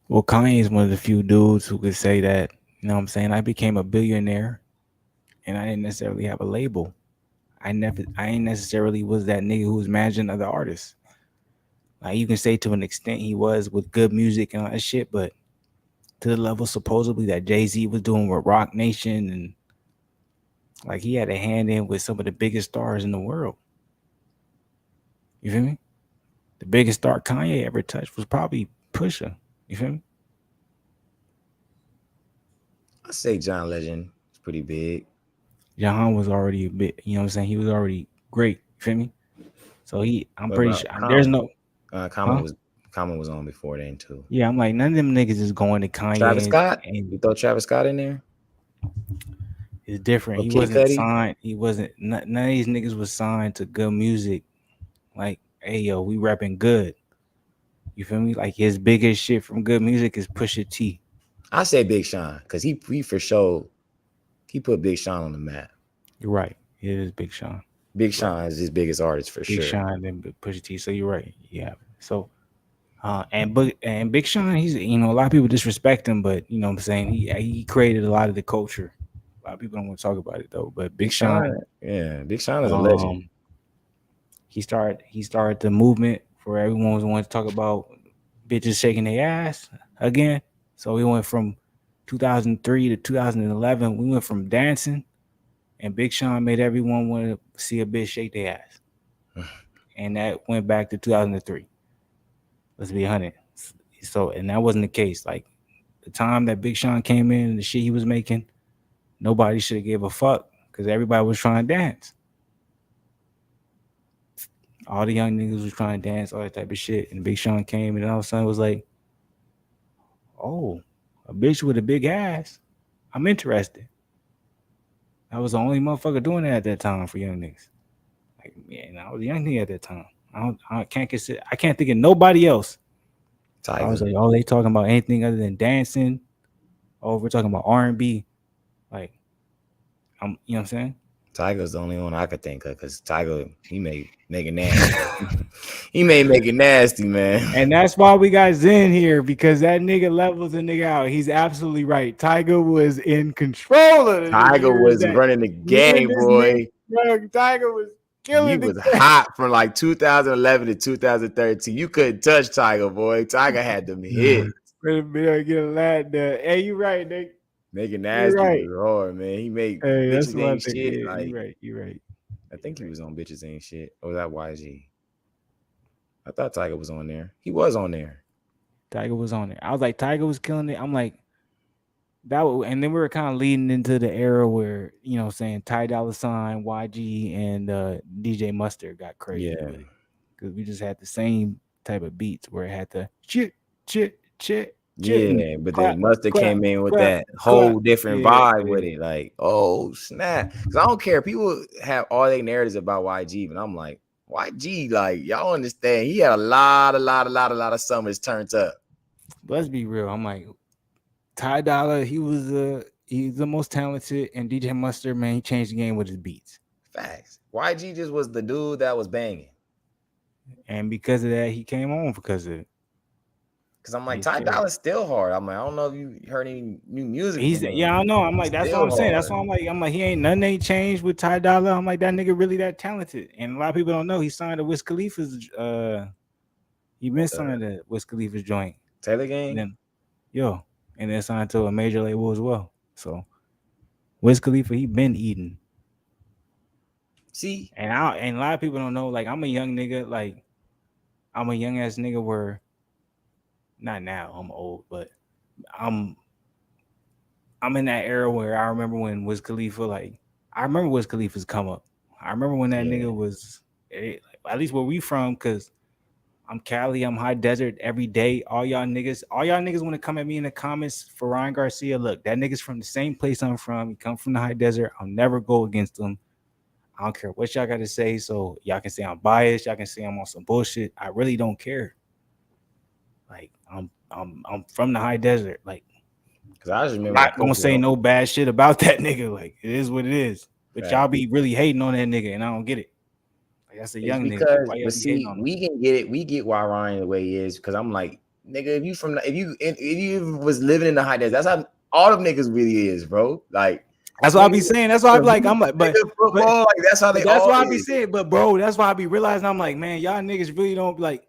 Well, Kanye is one of the few dudes who could say that, you know what I'm saying? I became a billionaire and I didn't necessarily have a label. I ain't necessarily was that nigga who was managing other artists. Like you can say to an extent he was with good music and all that shit, but to the level supposedly that Jay-Z was doing with Rock Nation and like he had a hand in with some of the biggest stars in the world. You feel me? The biggest star Kanye ever touched was probably Pusha. You feel me? I say John Legend is pretty big. Jahan was already a bit, you know what I'm saying? He was already great. You feel me? So I'm pretty sure there's no Common was on before then too. Yeah, I'm like none of them niggas is going to Kanye. Travis Scott? You throw Travis Scott in there? It's different. Or He Kid wasn't Cudi? signed. He wasn't. None of these niggas was signed to good music. Like, hey yo, we rapping good. You feel me? Like his biggest shit from good music is Pusha T. I say Big Sean because he for sure he put Big Sean on the map. You're right. It is Big Sean. Big Sean is his biggest artist for Big sure. Sean then Pusha T. So you're right. Yeah. So, and Big Sean, he's a lot of people disrespect him, but you know what I'm saying he created a lot of the culture. A lot of people don't want to talk about it though. But Big Sean, Big Sean is a legend. He started the movement for everyone who wants to talk about bitches shaking their ass again. So we went from 2003 to 2011. We went from dancing, and Big Sean made everyone want to see a bitch shake their ass, and that went back to 2003. Let's be honest. So, and that wasn't the case. Like the time that Big Sean came in and the shit he was making, nobody should have gave a fuck because everybody was trying to dance. All the young niggas was trying to dance, all that type of shit. And Big Sean came and all of a sudden was like, oh, a bitch with a big ass. I'm interested. I was the only motherfucker doing that at that time for young niggas. Like, man, I was a young nigga at that time. I can't think of nobody else. Tiger. I was like, oh, they talking about anything other than dancing. Oh, we're talking about R&B. Like, you know what I'm saying? Tiger's the only one I could think of because Tiger, he made make it nasty. He made make it nasty, man. And that's why we got Zien here, because that nigga levels the nigga out. He's absolutely right. Tiger was in control of it. Tiger was running the game, boy. Tiger was killing he was hot from like 2011 to 2013. You couldn't touch Tiger, boy. Tiger had them hits. Get a lad there. Hey, you right, nigga. Making nasty was hard, man. He made bitches ain't shit. Yeah, like, you right. I think he was on Bitches Ain't Shit. Or was that YG? I thought Tiger was on there. He was on there. Tiger was on there. I was like, Tiger was killing it. I'm like, and then we were kind of leading into the era where, you know, saying Ty Dolla $ign, YG, and DJ Mustard got crazy. Yeah. Because we just had the same type of beats where it had the chit. Yeah, but then Mustard came in with that whole different vibe with it. Like, oh, snap. Because I don't care. People have all their narratives about YG, but I'm like, YG, like, y'all understand. He had a lot of summers turned up. Let's be real. I'm like, Ty Dolla, he's the most talented, and DJ Mustard, man, he changed the game with his beats. Facts. YG just was the dude that was banging. And because of that, he came on because of it. Because I'm like, Ty Dolla's still hard. I'm like, I don't know if you heard any new music. I don't know. I'm like, that's what I'm saying. That's why I'm like, nothing ain't changed with Ty Dolla. I'm like, that nigga really that talented. And a lot of people don't know he signed to Wiz Khalifa's he been signed to Wiz Khalifa's joint. Taylor Gang? And then signed to a major label as well. So Wiz Khalifa, he been eating. See? And a lot of people don't know, like, I'm a young nigga, like, I'm a young ass nigga where not now, I'm old, but I'm in that era where I remember when Wiz Khalifa, like, I remember Wiz Khalifa's come up. I remember when that nigga was, at least where we from, because I'm Cali, I'm high desert every day. All y'all niggas want to come at me in the comments for Ryan Garcia. Look, that nigga's from the same place I'm from. He come from the high desert. I'll never go against him. I don't care what y'all got to say. So y'all can say I'm biased. Y'all can say I'm on some bullshit. I really don't care. Like, I'm from the high desert. Like, because I just remember I'm not gonna say no bad shit about that nigga. Like, it is what it is. But y'all be really hating on that nigga, and I don't get it. Like, that's a young nigga. But see, we can get it. We get why Ryan the way he is. Because I'm like, nigga, if you was living in the high desert, that's how all them niggas really is, bro. Like, that's what I be saying. That's why I'm like, but football, like, that's how they. That's why I be saying. But bro, that's why I be realizing. I'm like, man, y'all niggas really don't like.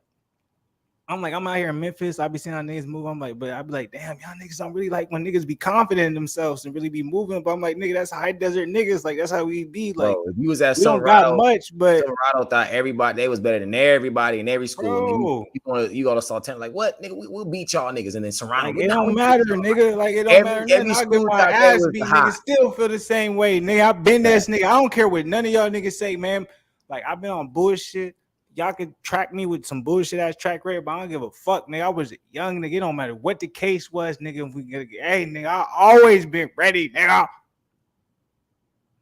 I'm like, I'm out here in Memphis. I be seeing how niggas move. I'm like, but I be like, damn, y'all niggas don't really like when niggas be confident in themselves and really be moving. But I'm like, nigga, that's high desert niggas. Like, that's how we be. Like, bro, if you was at we don't got much, but Silverado thought everybody they was better than everybody in every school. You go to Sultan, like, what, nigga? We'll beat y'all niggas, and then Serrano. Like, it don't matter, nigga. Like, it don't matter. Every school my ass beat, nigga, still feel the same way, nigga. I've been that nigga. I don't care what none of y'all niggas say, man. Like, I've been on bullshit. Y'all could track me with some bullshit ass track record, but I don't give a fuck, nigga. I was a young nigga. It don't matter what the case was, nigga. If we get, hey, nigga, I always been ready, nigga.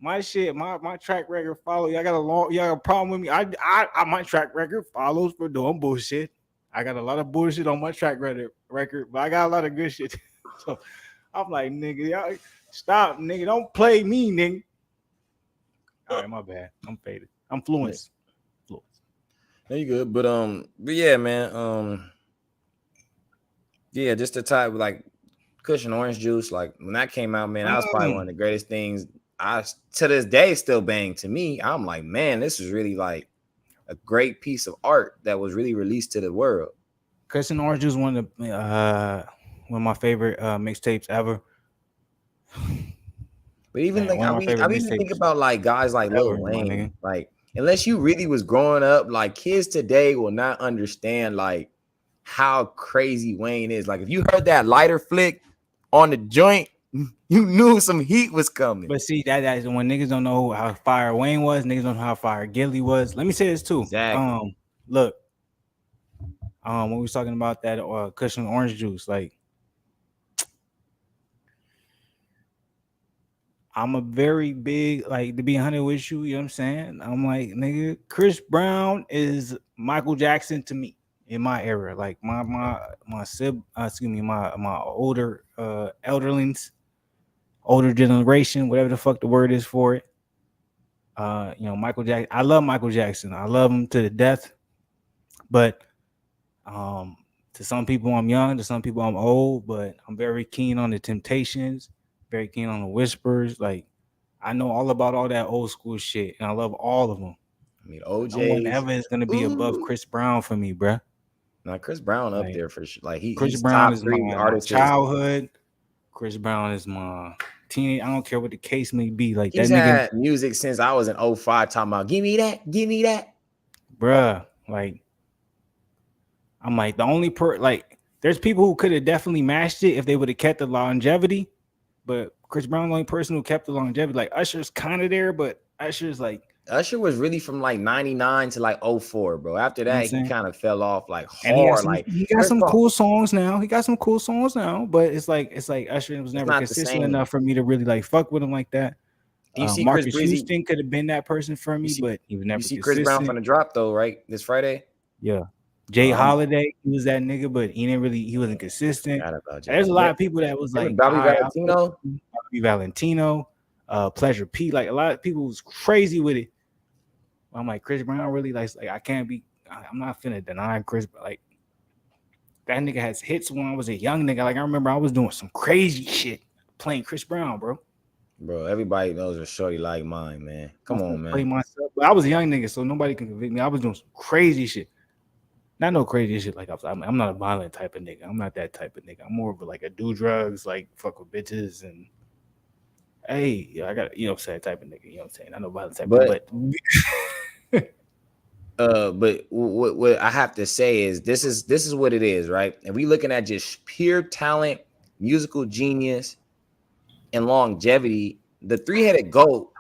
My shit, my track record follow. Y'all got a problem with me. My track record follows for doing bullshit. I got a lot of bullshit on my track record, but I got a lot of good shit. So I'm like, nigga, y'all stop, nigga. Don't play me, nigga. All right, my bad. I'm faded. I'm Fluence. No, you good, but yeah, man, yeah, just the type like Cushion Orange Juice, like when that came out, man, that was probably one of Mm. the greatest things. I to this day still bang to me. I'm like, man, this is really like a great piece of art that was really released to the world. Cushion Orange Juice one of my favorite mixtapes ever. But even Man, like one of my favorite I even think mixtapes about like guys like Lil ever, my Wayne. nigga. Like, unless you really was growing up, like kids today will not understand like how crazy Wayne is. Like, if you heard that lighter flick on the joint, you knew some heat was coming. But see, that's when niggas don't know how fire Wayne was. Niggas don't know how fire Gilly was. Let me say this too. Exactly. Look, when we was talking about that Cushion Orange Juice, like I'm a very big, like, to be 100 with you, you know what I'm saying? I'm like, nigga, Chris Brown is Michael Jackson to me in my era. Like my older elderlings, older generation, whatever the fuck the word is for it. Michael Jackson. I love Michael Jackson. I love him to the death. But to some people I'm young, to some people I'm old, but I'm very keen on the Temptations, very keen on the Whispers. Like, I know all about all that old school shit, and I love all of them. I mean, No one OJ's. ever is gonna be above Chris Brown for me, bruh. Now Chris Brown up Like, there for sure. Like Chris he's Brown top is three my artists. childhood. Chris Brown is my teenage. I don't care what the case may be. Like, that He's nigga, had music since I was in 05 talking about give me that, give me that. bruh. Like, I'm like the only like. There's people who could have definitely matched it if they would have kept the longevity, but Chris Brown the only person who kept the longevity. Like, Usher's kind of there, but Usher's like, Usher was really from like 99 to like 04, bro. After you know what I'm that, he saying? kind of fell off like And hard. Like he got first some of all, cool songs now. He got some cool songs now, but it's like Usher was it's never not the consistent same. enough for me to really like fuck with him like that. Do you see Chris Marcus Breezy? Houston could have been that person for You me, see, but he was you never see Chris Brown consistent. from the drop though, right? This Friday. Yeah. Jay Um, Holiday, he was that nigga, but he wasn't consistent. forgot about Jay. There's a lot of people that was Him and like, Bobby all right, I'll fuck Valentino. with you. Bobby Valentino, Pleasure P. Like, a lot of people was crazy with it. I'm like, Chris Brown really like I can't be. I'm not finna deny Chris, but like, that nigga has hits when I was a young nigga. Like, I remember I was doing some crazy shit playing Chris Brown, bro. Bro, everybody knows a shorty like mine, man. Come on, Play man. myself, but I was a young nigga, so nobody can convict me. I was doing some crazy shit. Not no crazy shit. Like, I'm not a violent type of nigga. I'm not that type of nigga. I'm more of like a do drugs, like fuck with bitches, and hey, yeah, I got, you know what I'm saying, type of nigga. You know what I'm saying? I know violent type, But but but what I have to say is this is what it is, right? And we looking at just pure talent, musical genius, and longevity. The three-headed goat,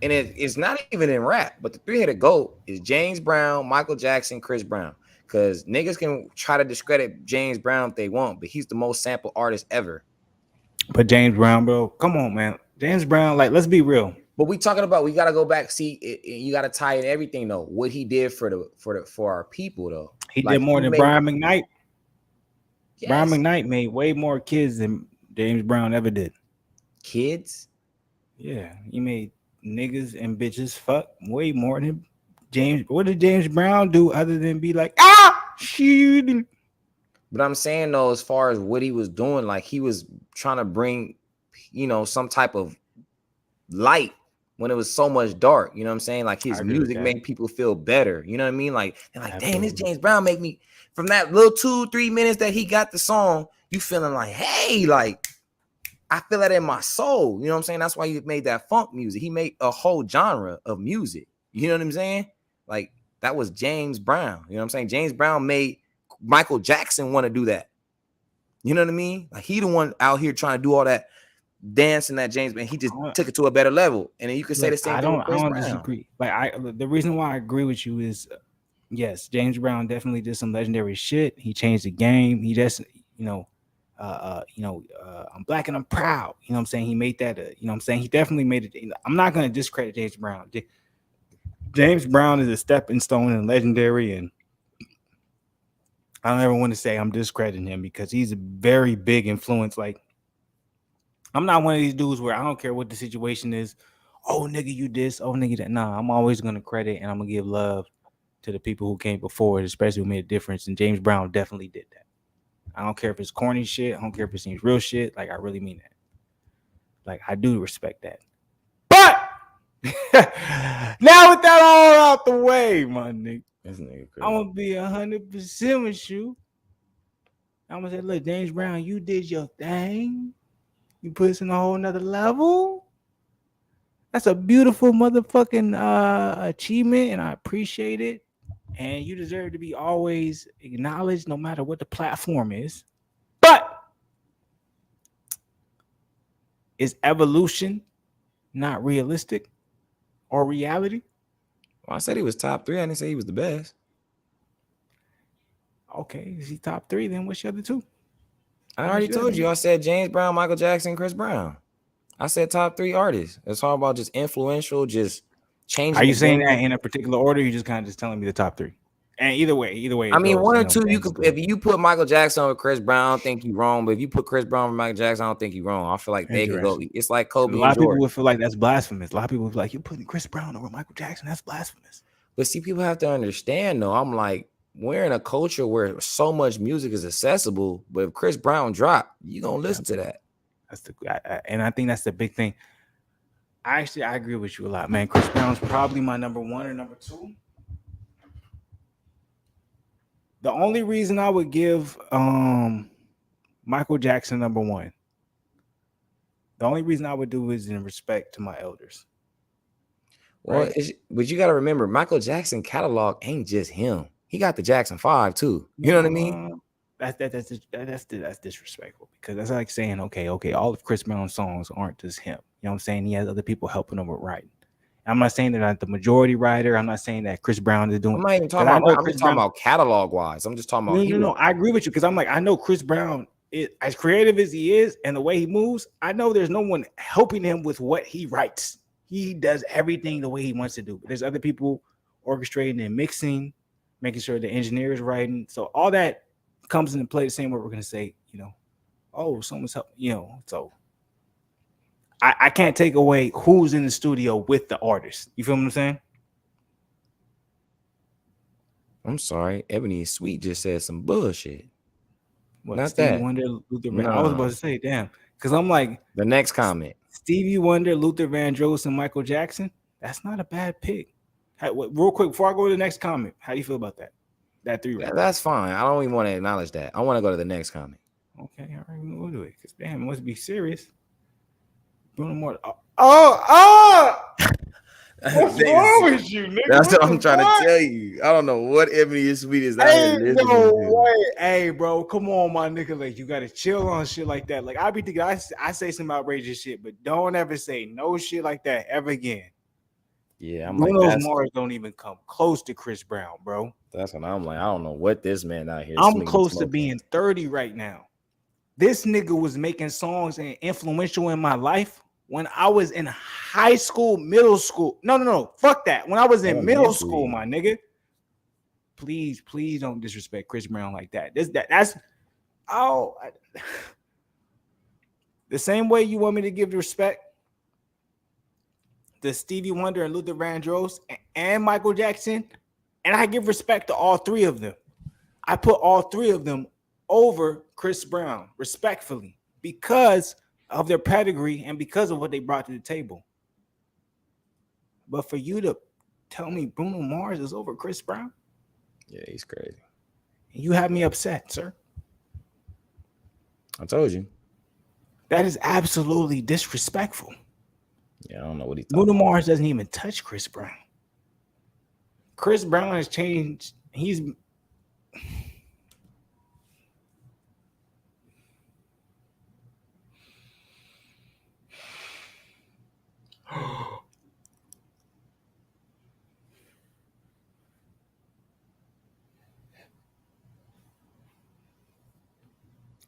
and it's not even in rap, but the three-headed goat is James Brown, Michael Jackson, Chris Brown. Because niggas can try to discredit James Brown if they want, but he's the most sampled artist ever. James Brown, bro, come on, man. James Brown, like, let's be real. But we talking about, we gotta go back, see it, you gotta tie in everything though. What he did for our people though. He Like did more than Brian McKnight. Yes. Brian McKnight made way more kids than James Brown ever did. Kids? Yeah, he made niggas and bitches fuck way more than James. What did James Brown do other than be like, shit? But I'm saying though, as far as what he was doing, like he was trying to bring, some type of light when it was so much dark. You know what I'm saying? Like his music made people feel better. You know what I mean? Like, they're like, dang, this James Brown make me, from that little 2-3 minutes that he got the song, you feeling like, hey, like, I feel that in my soul. You know what I'm saying? That's why he made that funk music. He made a whole genre of music. You know what I'm saying? Like, that was James Brown. You know what I'm saying? James Brown made Michael Jackson want to do that. You know what I mean? Like, he the one out here trying to do all that dancing that James, man. He just took it to a better level. And then you could say the same thing with Chris Brown. Disagree. Like, the reason why I agree with you is, yes, James Brown definitely did some legendary shit. He changed the game. He just, I'm black and I'm proud. You know what I'm saying? He made that, you know what I'm saying? He definitely made it. I'm not going to discredit James Brown. James Brown is a stepping stone and legendary, and I don't ever want to say I'm discrediting him because he's a very big influence. Like, I'm not one of these dudes where I don't care what the situation is. Oh, nigga, you this. Oh, nigga, that. Nah, I'm always going to credit and I'm going to give love to the people who came before, especially who made a difference. And James Brown definitely did that. I don't care if it's corny shit. I don't care if it seems real shit. Like, I really mean that. Like, I do respect that. But now with that all out the way, my nigga, This nigga I'm crazy. gonna be 100% with you. I'm gonna say, look, James Brown, you did your thing. You put us in a whole nother level. That's a beautiful motherfucking achievement, and I appreciate it. And you deserve to be always acknowledged, no matter what the platform is. But is evolution not realistic or reality? Well, I said he was top 3. I didn't say he was the best. Okay, is he top 3? Then what's the other 2? I already told you. I said James Brown, Michael Jackson, Chris Brown. I said top 3 artists. It's all about just influential, just changing. Are you saying game. that in a particular order? Or you just kind of just telling me the top 3? And either way. I mean, one or two. You could, if you put Michael Jackson over Chris Brown, I don't think you're wrong. But if you put Chris Brown over Michael Jackson, I don't think you're wrong. I feel like they could go. It's like Kobe. A lot and of people Jordan. would feel like that's blasphemous. A lot of people would be like, you're putting Chris Brown over Michael Jackson. That's blasphemous. But see, people have to understand, though. I'm like, we're in a culture where so much music is accessible. But if Chris Brown drop, you gonna listen to that. That's and I think that's the big thing. I agree with you a lot, man. Chris Brown's probably my number 1 or number 2. The only reason I would give Michael Jackson number 1, the only reason I would do is in respect to my elders. Well, right? But you got to remember, Michael Jackson catalog ain't just him. He got the Jackson 5 too. You know what I mean? That's disrespectful, because that's like saying, okay, all of Chris Brown's songs aren't just him. You know what I'm saying? He has other people helping him with writing. I'm not saying they're not the majority writer. I'm not saying that Chris Brown is doing. I'm not even talking about. I'm just talking about catalog wise. I'm just talking about. No. I agree with you, because I'm like, I know Chris Brown is as creative as he is and the way he moves. I know there's no one helping him with what he writes. He does everything the way he wants to do. But there's other people orchestrating and mixing, making sure the engineer is writing. So all that comes into play the same way we're going to say, oh, someone's helping, so I can't take away who's in the studio with the artist. You feel what I'm saying? I'm sorry. Ebony Sweet just said some bullshit. What, not Stevie that. Wonder, Luther Van. I was about to say, damn. Because I'm like, the next comment. Stevie Wonder, Luther Vandross, and Michael Jackson. That's not a bad pick. Real quick, before I go to the next comment, how do you feel about that? That 3 right? That's fine. I don't even want to acknowledge that. I want to go to the next comment. Okay, all right, we'll do it. Because damn, it must be serious. Bruno Mars. What's wrong with you, nigga? That's what I'm trying to tell you. I don't know what Ebony Sweet is. Hey, bro, come on, my nigga. Like, you gotta chill on shit like that. Like, I be thinking I say some outrageous shit, but don't ever say no shit like that ever again. Yeah, I'm Bruno Mars don't even come close to Chris Brown, bro. That's when I'm like, I don't know what this man out here. I'm close to being 30 right now. This nigga was making songs and influential in my life when I was in high school, middle school. No. Fuck that. When I was in middle school, my nigga. Please don't disrespect Chris Brown like that. That's the same way you want me to give respect to Stevie Wonder and Luther Vandross and Michael Jackson, and I give respect to all 3 of them. I put all 3 of them over Chris Brown, respectfully, because of their pedigree and because of what they brought to the table. But for you to tell me Bruno Mars is over Chris Brown? Yeah, he's crazy. You have me upset, sir. I told you. That is absolutely disrespectful. Yeah, I don't know what he's talking Bruno Mars doesn't even touch Chris Brown. Chris Brown has changed. He's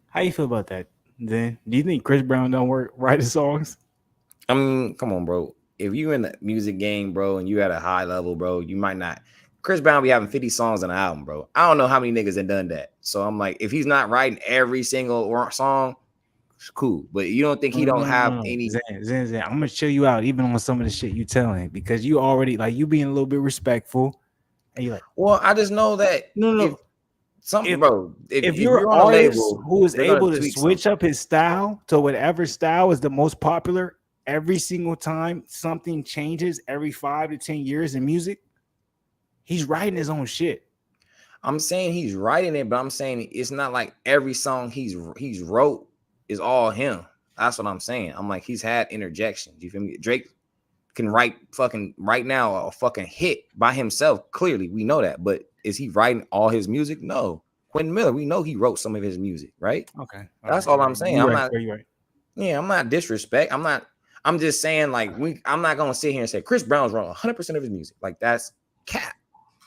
How you feel about that, then? Do you think Chris Brown don't write his songs? I mean, come on, bro. If you're in the music game, bro, and you at a high level, bro, you might not. Chris Brown be having 50 songs on an album, bro. I don't know how many niggas have done that. So I'm like, if he's not writing every single song, it's cool. But you don't think he don't have any? Zen, I'm gonna chill you out even on some of the shit you telling, because you already like you being a little bit respectful, and you like. Well, I just know that. No. If if you're an you're on a artist label, who is they're gonna able to tweak switch something. up his style to whatever style is the most popular every single time something changes every 5 to 10 years in music, he's writing his own shit. I'm saying he's writing it, but I'm saying it's not like every song he's wrote is all him. That's what I'm saying. I'm like, he's had interjections. You feel me? Drake can write fucking right now a fucking hit by himself. Clearly, we know that. But is he writing all his music? No. Quentin Miller, we know he wrote some of his music, right? Okay. That's all I'm saying. You're I'm right. not. You're right. Yeah, I'm not disrespect. I'm just saying, like, I'm not gonna sit here and say Chris Brown's wrong 100% of his music. Like, that's cap.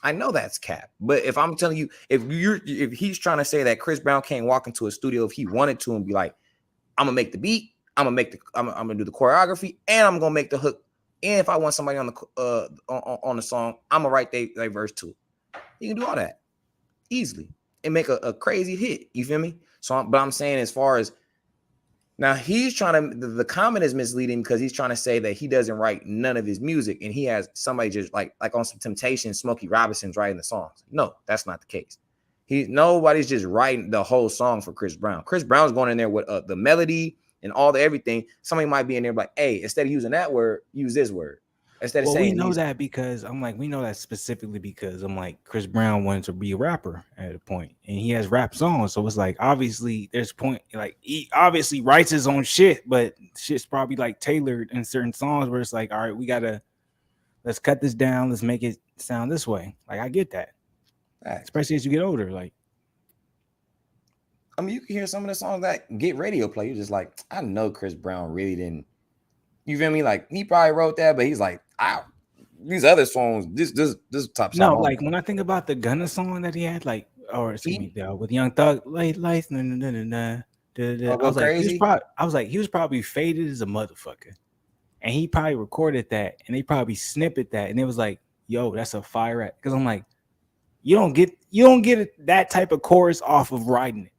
I know that's cap. But if I'm telling you, if he's trying to say that Chris Brown can't walk into a studio if he wanted to and be like, I'm gonna make the beat, I'm gonna do the choreography, and I'm gonna make the hook. And if I want somebody on the song, I'm gonna write their verse too. You can do all that easily and make a crazy hit. You feel me? So, but I'm saying, as far as now, he's trying to, the comment is misleading because he's trying to say that he doesn't write none of his music and he has somebody just like on some Temptation, Smokey Robinson's writing the songs. No, that's not the case. Nobody's just writing the whole song for Chris Brown. Chris Brown's going in there with the melody and all the everything. Somebody might be in there like, hey, instead of using that word, use this word. Instead of Well, saying we know that because we know that specifically because Chris Brown wanted to be a rapper at a point, and he has rap songs. So it's like, obviously, there's point, like, he obviously writes his own shit, but shit's probably like tailored in certain songs where it's like, all right, let's cut this down, let's make it sound this way. Like, I get that, especially as you get older. Like, I mean, you can hear some of the songs that get radio play. You're just like, I know Chris Brown really didn't. You feel me? Like, he probably wrote that, but he's like, these other songs, this top shot. No, like, when I think about the Gunna song that he had, like, or excuse me, with Young Thug, late lights, I was like, he was probably faded as a motherfucker, and he probably recorded that, and they probably snippet that, and it was like, yo, that's a fire at, because I'm like, you don't get that type of chorus off of writing it.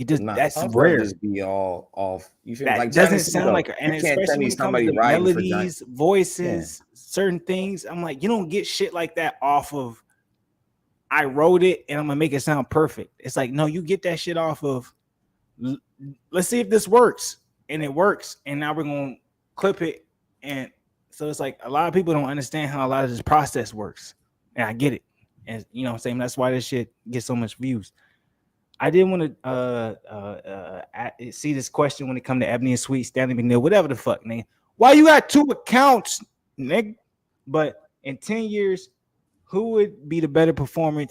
That's rare. Just be all off. You feel that like doesn't sound like, and you can't tell especially me when it comes somebody to writing melodies, voices, certain things. I'm like, you don't get shit like that off of, I wrote it and I'm gonna make it sound perfect. It's like, no, you get that shit off of, let's see if this works, and it works, and now we're gonna clip it. And so it's like, a lot of people don't understand how a lot of this process works, and I get it. And you know what I'm saying, that's why this shit gets so much views. I didn't want to see this question when it come to Ebony and Sweet, Stanley McNeil, whatever the fuck, man. Why you got two accounts, nigga? But in 10 years, who would be the better performer,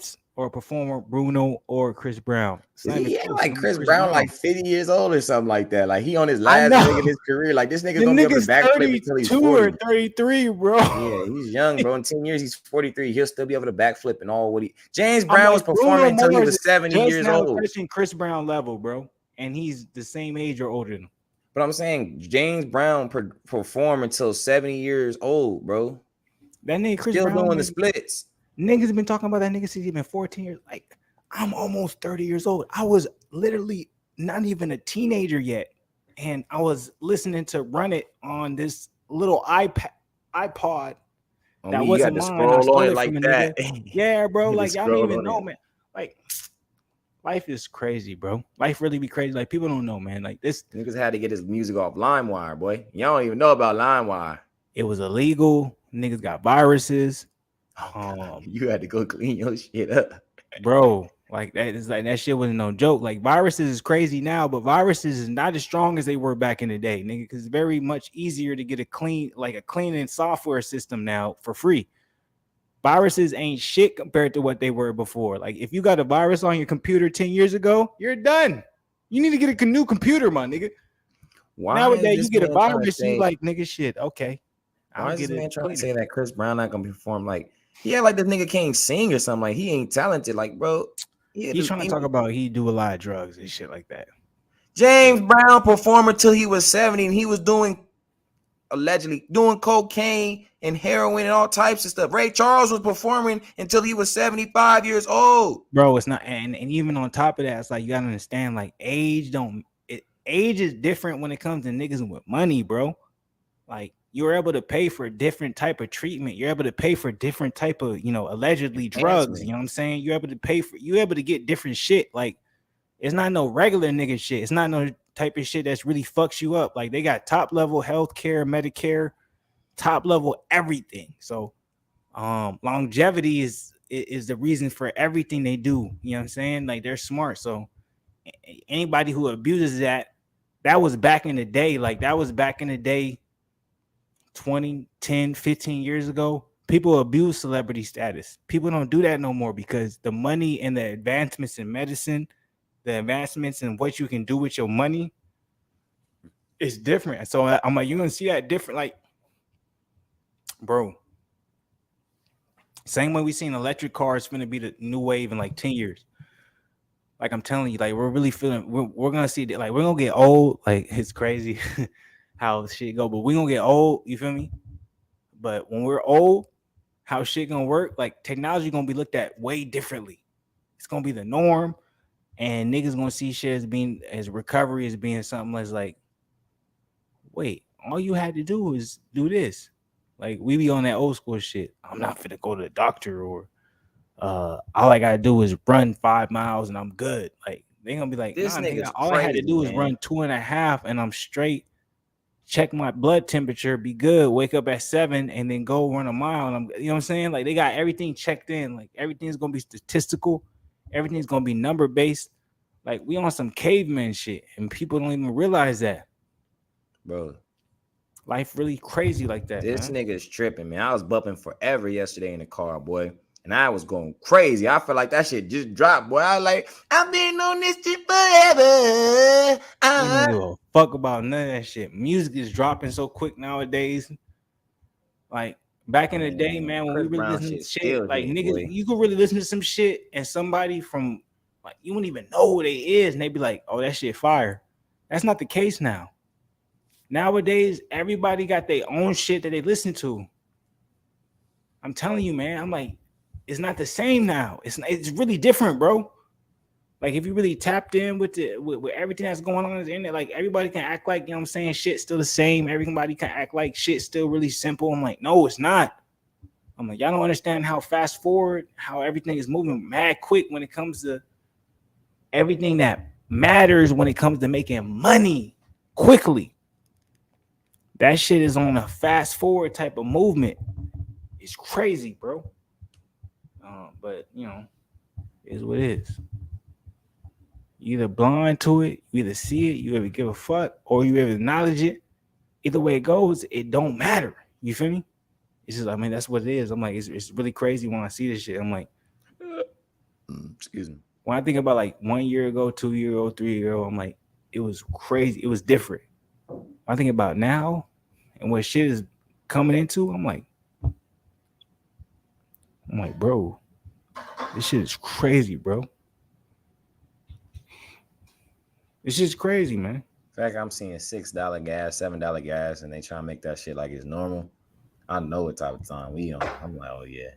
Bruno or Chris Brown? Like Chris Brown, like 50 years old or something like that. Like, he on his last leg of his career. Like, this nigga's gonna be able to backflip until he's 40 or 33, bro. Yeah, he's young, bro. In 10 years, he's 43. He'll still be able to backflip and all what he. James Brown was performing until he was 70 years old. Touching Chris Brown level, bro, and he's the same age or older than him. But I'm saying James Brown performed until 70 years old, bro. That nigga Chris still Brown doing the splits. Niggas have been talking about that nigga since he's been 14 years. Like, I'm almost 30 years old. I was literally not even a teenager yet, and I was listening to Run It on this little iPod that wasn't mine. I stole it from a nigga. Yeah, bro. Like, y'all don't even know, man. Like, life is crazy, bro. Life really be crazy. Like, people don't know, man. Like, this niggas had to get his music off LimeWire, boy. Y'all don't even know about LimeWire. It was illegal. Niggas got viruses. You had to go clean your shit up, bro. Like, that shit wasn't no joke. Like, viruses is crazy now, but viruses is not as strong as they were back in the day, nigga. Because it's very much easier to get a cleaning software system now for free. Viruses ain't shit compared to what they were before. Like, if you got a virus on your computer 10 years ago, you're done. You need to get a new computer, my nigga. Nowadays, you get a virus, you like, nigga, shit. Okay. Why is this man trying to say that Chris Brown not gonna perform? Like, like this nigga can't sing or something. Like, he ain't talented. Like, bro, he's trying to talk about he do a lot of drugs and shit like that. James Brown performed until he was 70, and he was allegedly doing cocaine and heroin and all types of stuff. Ray Charles was performing until he was 75 years old. Bro, it's not, and even on top of that, it's like, you gotta understand, like, age is different when it comes to niggas with money, bro. Like, you're able to pay for a different type of treatment. You're able to pay for different type of, allegedly drugs. You know what I'm saying? You're able to get different shit. Like, it's not no regular nigga shit. It's not no type of shit that's really fucks you up. Like, they got top level healthcare, Medicare, top level everything. So longevity is the reason for everything they do. You know what I'm saying? Like, they're smart. So anybody who abuses that was back in the day. Like, that was back in the day 20, 10, 15 years ago. People abuse celebrity status. People don't do that no more because the money and the advancements in medicine, the advancements in what you can do with your money is different. So I'm like, you're going to see that different. Like, bro, same way we seen electric cars finna be the new wave in like 10 years. Like, I'm telling you, like, we're really feeling, we're going to see that. Like, we're going to get old. Like, it's crazy how shit go, but we're going to get old. You feel me? But when we're old, how shit going to work, like, technology going to be looked at way differently. It's going to be the norm. And niggas going to see shit as recovery as being something that's like, wait, all you had to do is do this. Like, we be on that old school shit. I'm not finna go to the doctor, or all I gotta do is run 5 miles and I'm good. Like, they gonna be like, This nah, nigga's nigga, all I had to do is run 2.5 and I'm straight. Check my blood temperature, be good, wake up at 7 and then go run a mile. And you know what I'm saying? Like, they got everything checked in. Like, everything's gonna be statistical, everything's gonna be number based. Like, we on some caveman shit, and people don't even realize that. Bro, life really crazy like that. This man. nigga's tripping, man. I was bumping forever yesterday in the car, boy. And I was going crazy. I feel like that shit just dropped, boy. I was like, I've been on this shit forever. You don't give a fuck about none of that shit. Music is dropping so quick nowadays. Like, back in the day, man, when we really listen to shit, like, niggas, boy, you could really listen to some shit and somebody from, like, you wouldn't even know who they is, and they be like, oh, that shit fire. That's not the case now. Nowadays, everybody got their own shit that they listen to. I'm telling you, man. I'm like, it's not the same now. It's really different, bro. Like, if you really tapped in with everything that's going on in the internet, like, everybody can act like, you know what I'm saying, shit's still the same. Everybody can act like shit's still really simple. I'm like, no, it's not. I'm like, y'all don't understand how fast forward, how everything is moving mad quick when it comes to everything that matters when it comes to making money quickly. That shit is on a fast forward type of movement. It's crazy, bro. But, you know, it is what it is. You either blind to it, you either see it, you ever give a fuck, or you ever acknowledge it. Either way it goes, it don't matter. You feel me? It's just, I mean, that's what it is. I'm like, it's really crazy when I see this shit. I'm like, excuse me. When I think about like 1 year ago, 2 year ago, 3 year ago, I'm like, it was crazy. It was different. When I think about now and what shit is coming into, I'm like, bro, this shit is crazy, bro. This shit's crazy, man. In fact, I'm seeing $6 gas, $7 gas, and they try to make that shit like it's normal. I know what type of time we on. I'm like, oh yeah,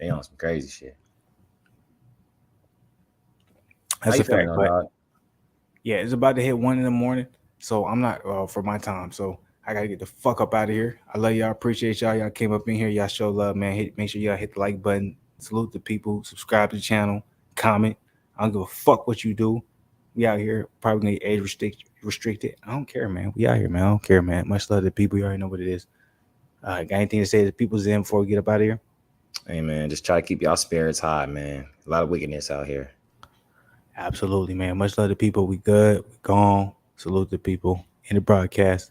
they on some crazy shit. That's a fact, but yeah, it's about to hit 1 a.m. So I'm not for my time. So I gotta get the fuck up out of here. I love y'all. Appreciate y'all. Y'all came up in here. Y'all show love, man. Make sure y'all hit the like button. Salute the people. Subscribe to the channel. Comment. I don't give a fuck what you do. We out here probably gonna get age restricted. I don't care, man. We out here, man. I don't care, man. Much love to the people. You already know what it is. Got anything to say to the people, Zen, before we get up out of here? Hey, man, just try to keep y'all spirits high, man. A lot of wickedness out here. Absolutely, man. Much love to people. We good. We gone. Salute the people in the broadcast.